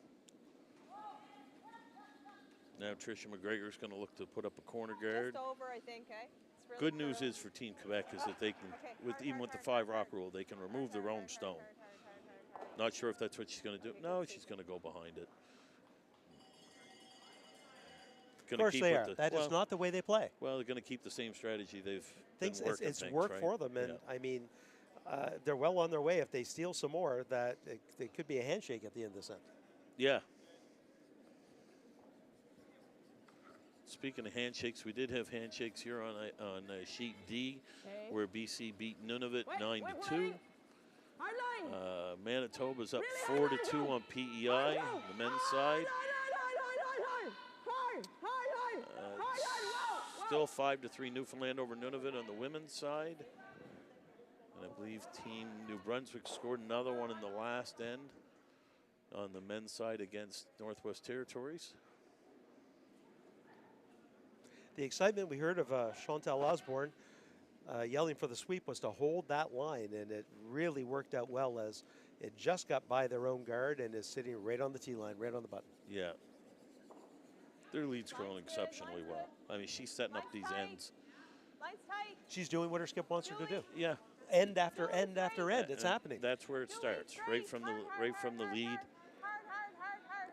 Now Tricia McGregor's going to look to put up a corner guard. Just over, I think, eh? It's really Good news curled. is for Team Quebec is that they can, Okay, even with the 5 rock rule, they can remove their own stone. Not sure if that's what she's going to do. No, she's going to go behind it. Of course they are. That is not the way they play. Well, they're going to keep the same strategy they've Things been working. it's things, worked right? for them, and Yeah. I mean, they're well on their way. If they steal some more, that it could be a handshake at the end of the set. Yeah. Speaking of handshakes, we did have handshakes here on sheet D, Okay. where BC beat Nunavut Wait, 9-2. Hard line. Manitoba's up Really hard 4-2 line. on PEI, on the men's side. Still 5-3 Newfoundland over Nunavut on the women's side. And I believe Team New Brunswick scored another one in the last end on the men's side against Northwest Territories. The excitement we heard of Chantal Osborne yelling for the sweep was to hold that line, and it really worked out well as it just got by their own guard and is sitting right on the tee line, right on the button. Yeah. Their lead's growing exceptionally well. I mean, she's setting up these ends. Line's tight. She's doing what her skip wants her to do. Yeah. End after end after end, it's And happening. That's where it starts, right from the lead. Hard, hard, hard, hard,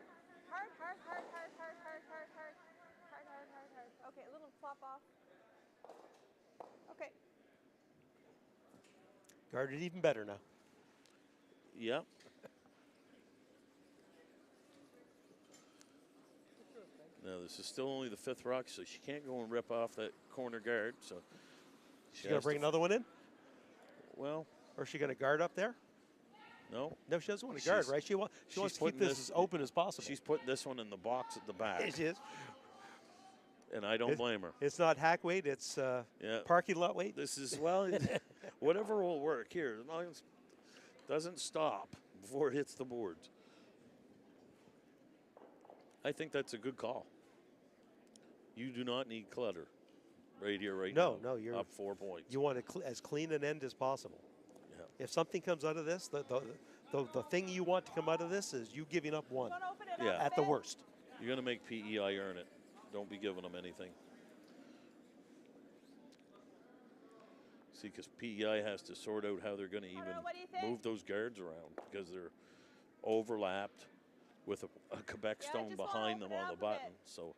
hard, hard, hard, hard, hard, hard, hard, hard, hard. Okay, a little flop off. Okay. Guarded even better now. Yep. Now this is still only the 5th rock, so she can't go and rip off that corner guard. So She's going has to bring to- another one in? Well, Or is she going to guard up there? no. No, she doesn't want to guard, She's- right? She wants to keep putting this as open as possible. She's putting this one in the box at the back, It is. and I don't blame her. It's not hack weight, it's Yeah. parking lot weight. This is, well, whatever will work here, as long as it doesn't stop before it hits the boards. I think that's a good call. You do not need clutter right here, right now. No, you're up 4 points. You want as clean an end as possible. Yeah. If something comes out of this, the thing you want to come out of this is you giving up one Don't open it Yeah. up. at the Ben. worst. You're going to make PEI earn it. Don't be giving them anything. See, because PEI has to sort out how they're going to even what do you think? move those guards around because they're overlapped with a Quebec Yeah, stone just wanna behind them open it on the up a button. bit. So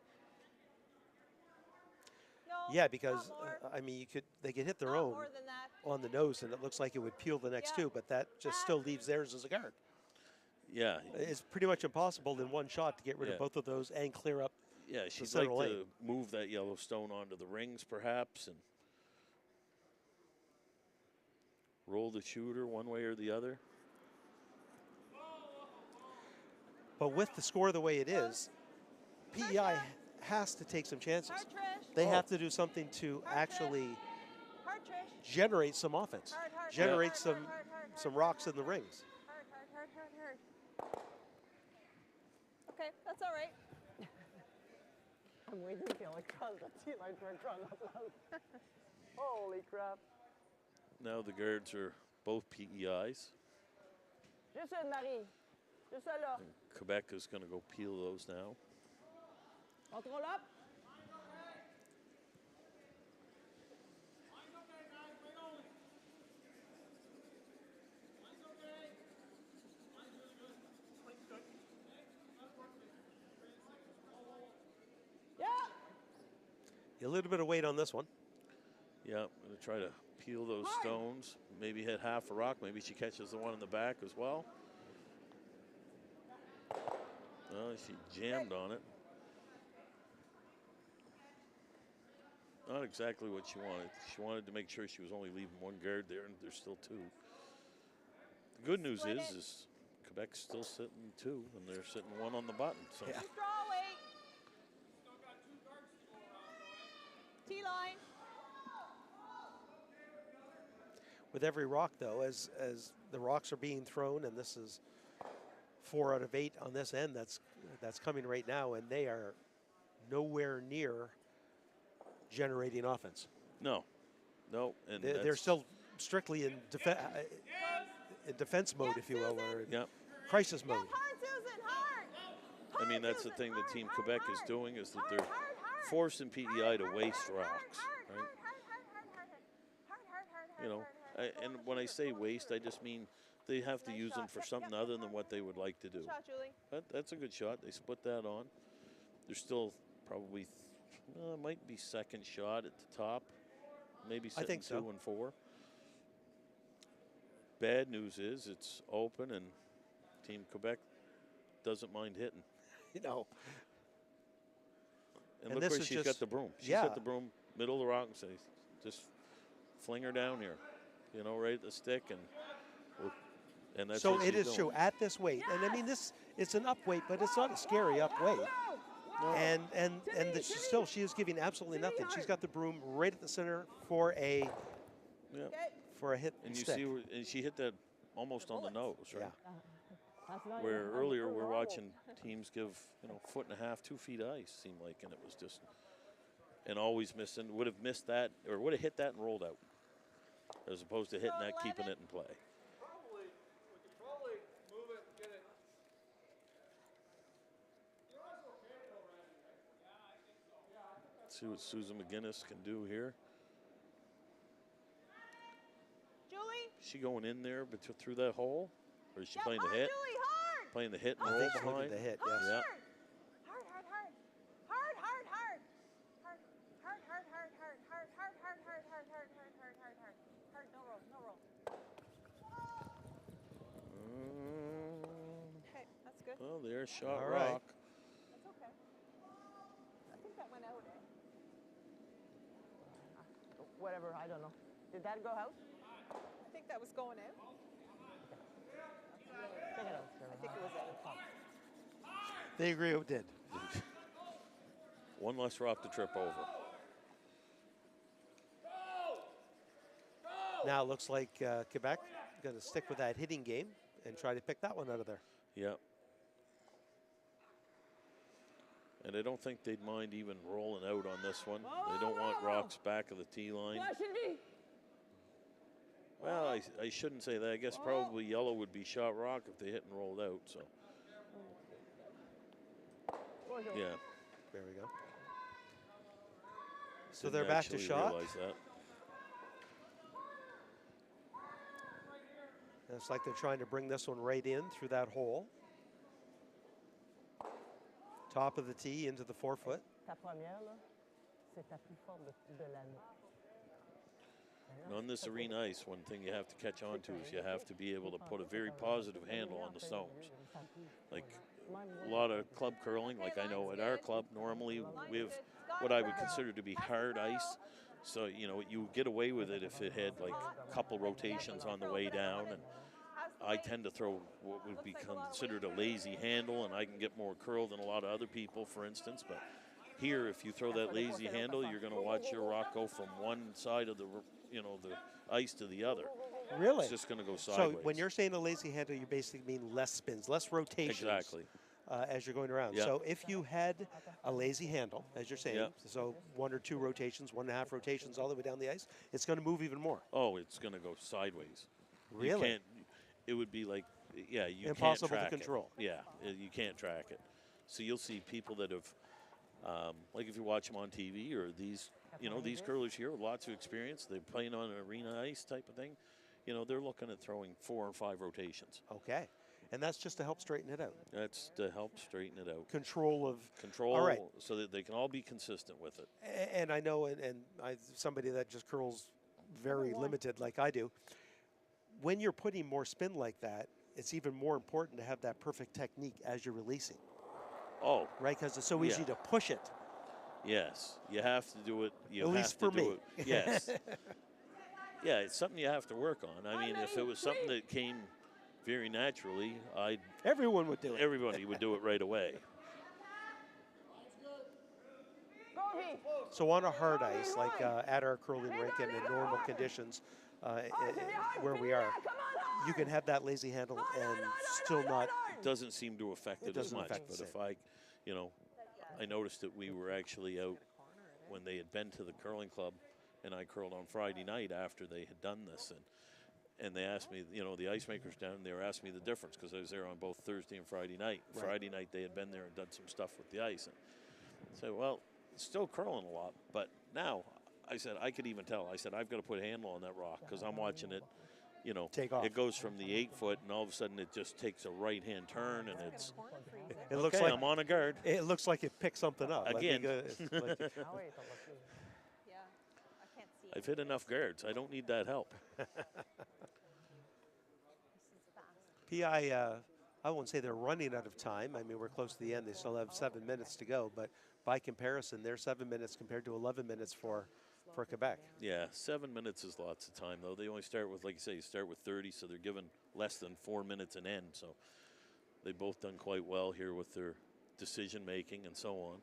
No, Yeah, because not more. I mean, they could hit their Not own more than that. on the nose, and it looks like it would peel the next Yeah. two, but that just still leaves theirs as a guard. yeah, It's pretty much impossible in one shot to get rid Yeah. of both of those and clear up. yeah, she'd like center to lane. move that yellow stone onto the rings, perhaps, and roll the shooter one way or the other. But with the score the way it is, PEI has to take some chances. Hard, Trish. They have to do something to actually Hard, Trish. generate some offense, Hard, hard, generate hard, some hard, hard, some hard, rocks hard, in the rings. Hard, hard, hard, hard, hard. Okay, that's all right. I'm waiting till I cross the tee line for a cross up. Holy crap. Now the guards are both PEIs. Juste une, Marie. Juste là. Quebec is going to go peel those now. Contrôle up. Yeah. A little bit of weight on this one. Yeah, I'm going to try to peel those stones. Maybe hit half a rock. Maybe she catches the one in the back as well. Oh, she jammed on it. Not exactly what she wanted. She wanted to make sure she was only leaving one guard there, and there's still two. The good news is Quebec's still sitting two, and they're sitting one on the button. So. Yeah. Draw weight. T-line. With every rock, though, as the rocks are being thrown, and this is 4 out of 8 on this end that's coming right now, and they are nowhere near generating offense. No, and They're still strictly in defense mode, if you will, or in crisis mode. Hard, Susan, hard. I mean, that's the thing that Team Quebec is doing, is that they're forcing PEI to waste rocks, right? You know, and when I say waste, I just mean they have to use them for something other than what they would like to do. Shot, Julie. That's a good shot. They split that on. There's still probably, might be second shot at the top. Maybe I think 2 so. and 4. Bad news is it's open, and Team Quebec doesn't mind hitting. You know. And look where she's got the broom. She's got the broom, middle of the rock, and say, just fling her down here, you know, right at the stick, and that's so what it she's is doing. true at this weight, and I mean it's an up weight, but it's not a scary up weight. No. And she is giving absolutely nothing. She's got the broom right at the center for a hit And you stick. see, and she hit that almost on the nose, right? Yeah. Where earlier we're watching teams give 1.5 2 feet ice, seemed like, and it was just, and always missing. Would have missed that, or would have hit that and rolled out, as opposed to hitting that, keeping it in play. Probably move it, get it. See what Susan McGinnis can do here. Julie. Is she going in there through that hole, or is she playing the hard, hit? Julie, hard. Playing the hit and I roll think she's looking behind. at the hit. Hard. Yes. Hard, hard, hard. Hard, hard, hard. Hard, hard, hard, hard, hard, hard, hard, hard, hard, hard, hard, hard, hard, hard, hard. Hard, no roll, no roll. Okay, that's good. Oh, there's shot All right. rock. That's okay. I think that went out, eh? Whatever, I don't know. Did that go out? I think that was going out. Take it out. I think it was out. They agree it did. One less rock to trip over. Now it looks like Quebec going to stick with that hitting game and try to pick that one out of there. Yeah. And I don't think they'd mind even rolling out on this one. They don't want rocks back of the tee line. Well, I shouldn't say that. I guess probably yellow would be shot rock if they hit and rolled out. So, yeah. There we go. So Didn't they're back to actually shot. realize that. And it's like they're trying to bring this one right in through that hole. Top of the tee into the 4-foot. Ta première, là, c'est ta plus forte de l'année. And on this arena ice, one thing you have to catch on to is you have to be able to put a very positive handle on the stones. Like a lot of club curling, like I know at our club, normally we have what I would consider to be hard ice. So, you get away with it if it had like a couple rotations on the way down. And I tend to throw what would be considered a lazy handle, and I can get more curl than a lot of other people, for instance. But here, if you throw that lazy handle, you're going to watch your rock go from one side of the ice to the other. Really? It's just going to go sideways. So when you're saying a lazy handle, you basically mean less spins, less rotations. Exactly. As you're going around. Yeah. So if you had a lazy handle, as you're saying, Yeah. so 1 or 2 rotations, 1.5 rotations all the way down the ice, it's going to move even more. Oh, it's going to go sideways. Really? You can't, it would be like, you Impossible to can't track control. it. Yeah, you can't track it. So you'll see people that have, like if you watch them on TV or these, these curlers here with lots of experience, they're playing on an arena ice type of thing, they're looking at throwing 4 or 5 rotations. Okay. And that's just to help straighten it out. That's to help straighten it out. Control of Control, All right. so that they can all be consistent with it. And I know, and I somebody that just curls very limited like I do. When you're putting more spin like that, it's even more important to have that perfect technique as you're releasing, Oh, right? Because it's so Yeah. easy to push it. yes. You have to do it. You At have least to for do me. It. Yes. Yeah, it's something you have to work on. I mean, if it was something that came very naturally, Everyone would do it. everybody would do it right away. Go, V. So on a hard ice, like at our curling rink and in normal conditions, where we are, you can have that lazy handle and still not. It doesn't seem to affect it as doesn't much. affect But the if I noticed that we were actually out when they had been to the curling club, and I curled on Friday night after they had done this, and they asked me, the ice makers down, they were asking me the difference because I was there on both Thursday and Friday night. Right. Friday night they had been there and done some stuff with the ice, and I said, well, it's still curling a lot, but now I said I could even tell. I said I've got to put a handle on that rock because I'm watching it. Take off. It goes from the 8 foot, and all of a sudden it just takes a right-hand turn, and it's It looks okay, like I'm on a guard. it looks like it picked something up. Again. Like it's like Ah oui, t'as reçu. Yeah, I can't see. I've hit enough guards. I don't need that help. This is fast. PI, I won't say they're running out of time. I mean, we're close to the end. They still have 7 minutes to go, but by comparison, they're 7 minutes compared to 11 minutes for Quebec. Yeah, 7 minutes is lots of time, though. They only start with, like you say, you start with 30, so they're given less than 4 minutes an end. So they've both done quite well here with their decision making and so on.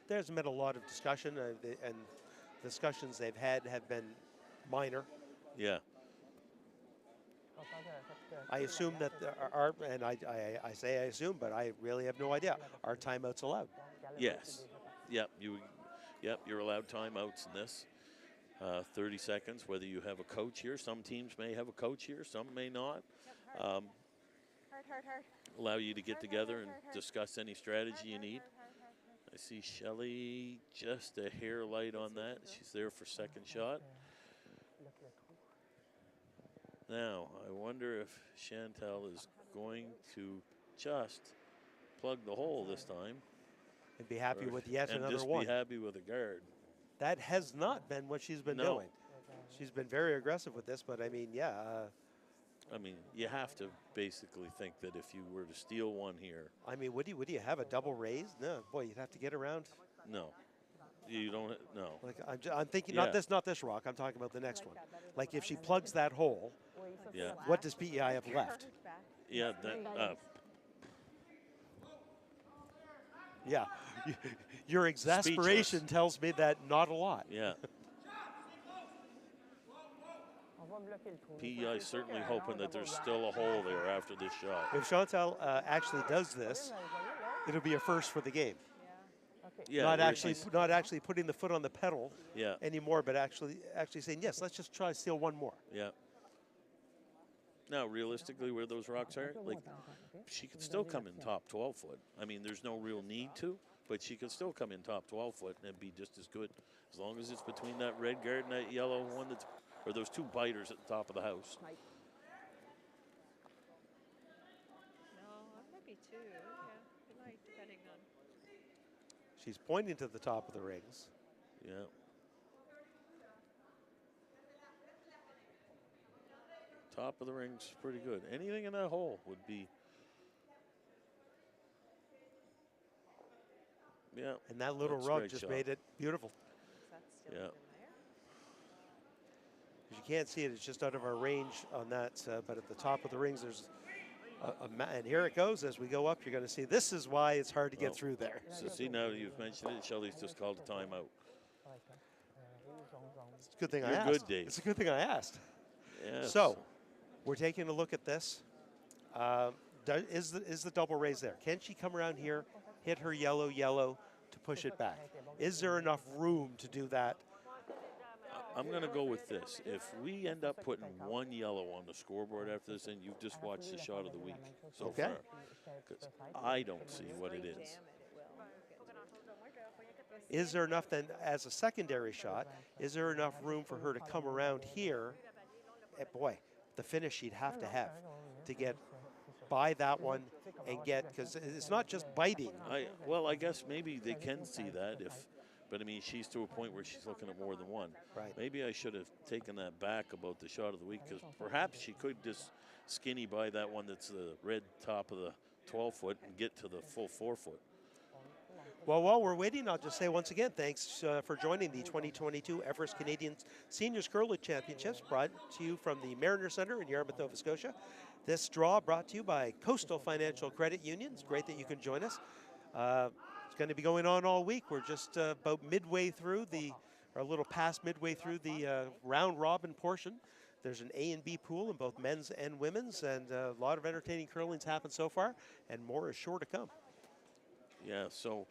There's been a lot of discussion, and discussions they've had have been minor. Yeah, I assume that I say I assume, but I really have no idea. Are timeouts allowed? yes. Yep, you're allowed timeouts in this. 30 seconds, whether you have a coach here. Some teams may have a coach here, some may not. Hard, hard. Allow you to get together and discuss any strategy you need. I see Shelley just a hair light on that. She's there for second shot. Now, I wonder if Chantal is going to just plug the hole this time. And be happy with yet and another just one. be happy with a guard. That has not been what she's been No. doing. She's been very aggressive with this, but I mean, yeah. I mean, you have to basically think that if you were to steal one here, I mean, would you have a double raise? No, boy, you'd have to get around. no, you don't. No, Like I'm thinking, Yeah. not this rock. I'm talking about the next one. Like if she plugs that hole, yeah, what does PEI have left? yeah. That Yeah, your exasperation tells me that not a lot. yeah. On va bloquer le trou. PEI certainly hoping that there's still a hole there after this shot. If Chantal actually does this, it'll be a first for the game. Yeah, not where actually she's- not actually putting the foot on the pedal Yeah, anymore, but actually saying yes. Let's just try to steal one more. yeah. Now, realistically, where those rocks are, like, she could still come in top 12 foot. I mean, there's no real need to, but she could still come in top 12 foot and be just as good, as long as it's between that red guard and that yellow one or those two biters at the top of the house. No, that might be two. Yeah, good night, depending on. She's pointing to the top of the rings. Yeah. Top of the ring's pretty good. Anything in that hole would be. Yeah. And that little That's a rug great just shot. made it beautiful. Is that still Yeah. in there? You can't see it; it's just out of our range on that. But at the top of the rings, there's and here it goes as we go up. You're going to see. This is why it's hard to get Well, through there. So see, now that you've mentioned it, Shelley's just called a timeout. It's a good thing I You're asked. good, Dave. It's a good thing I asked. Yes. So, we're taking a look at this. Is the double raise there? Can she come around here, hit her yellow to push it back? Is there enough room to do that? I'm going to go with this. If we end up putting one yellow on the scoreboard after this, then you've just watched the shot of the week so Okay. far. 'Cause I don't see what it is. Jam it, it will. Is there enough then, as a secondary shot, is there enough room for her to come around here? Boy, the finish she'd have to get buy that one and get, because it's not just biting. Well, I guess maybe they can see that but I mean, she's to a point where she's looking at more than one. Right. Maybe I should have taken that back about the shot of the week, because perhaps she could just skinny buy that one that's the red top of the 12-foot and get to the full 4-foot. Well, while we're waiting, I'll just say once again, thanks for joining the 2022 Everest Canadian Seniors Curling Championships, brought to you from the Mariner Centre in Yarmouth, Nova Scotia. This draw brought to you by Coastal Financial Credit Union. It's great that you can join us. It's going to be going on all week. We're just about midway through or a little past midway through the round robin portion. There's an A and B pool in both men's and women's, and a lot of entertaining curling's happened so far, and more is sure to come. Yeah, so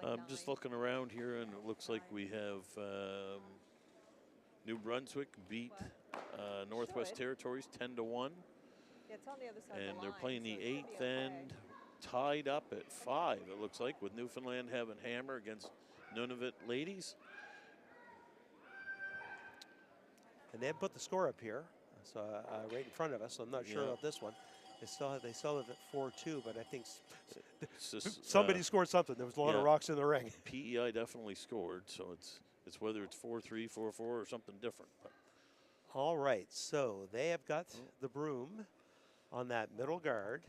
I'm just looking around here, and it looks like we have New Brunswick beat Northwest Territories 10-1. Yeah, it's on the other side And of the they're line, playing so the it should be 8th okay. end, tied up at 5, it looks like, with Newfoundland having hammer against Nunavut ladies. And they have put the score up here, so right in front of us. So I'm not sure Yeah. about this one. They still have it at 4-2, but I think It's just, somebody scored something. There was a lot of yeah. rocks in the ring. PEI definitely scored, so it's whether it's 4-3, 4-4, or something different. But All right, so they have got the broom on that middle guard.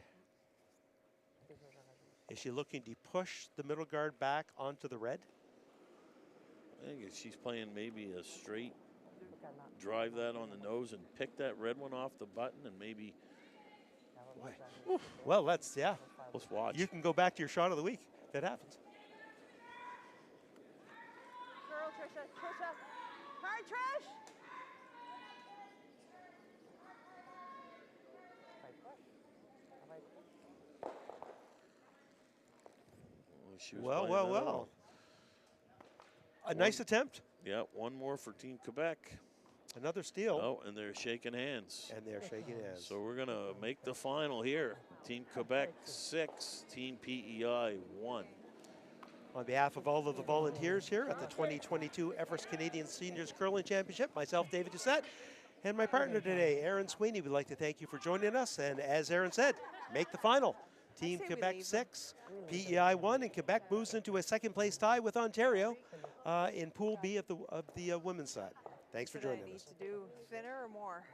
Is she looking to push the middle guard back onto the red? I think she's playing maybe a straight, drive that on the nose and pick that red one off the button, and maybe Well, let's watch. You can go back to your shot of the week if it happens. Girl, Trisha, Trisha. Hard, Trish. She was Well, playing well, that well. out. A nice attempt. Yeah, one more for Team Quebec. Another steal. Oh, and they're shaking hands. And they're shaking hands. So we're going to make the final here. Team Quebec 6, Team PEI 1. On behalf of all of the volunteers here at the 2022 Everest Canadian Seniors Curling Championship, myself, David Doucette, and my partner today, Aaron Sweeney, we'd like to thank you for joining us. And as Aaron said, make the final. Team say we Quebec leave 6, PEI 1, and Quebec moves into a second place tie with Ontario in Pool B of the women's side. Thanks for Did I joining need us. to do thinner or more?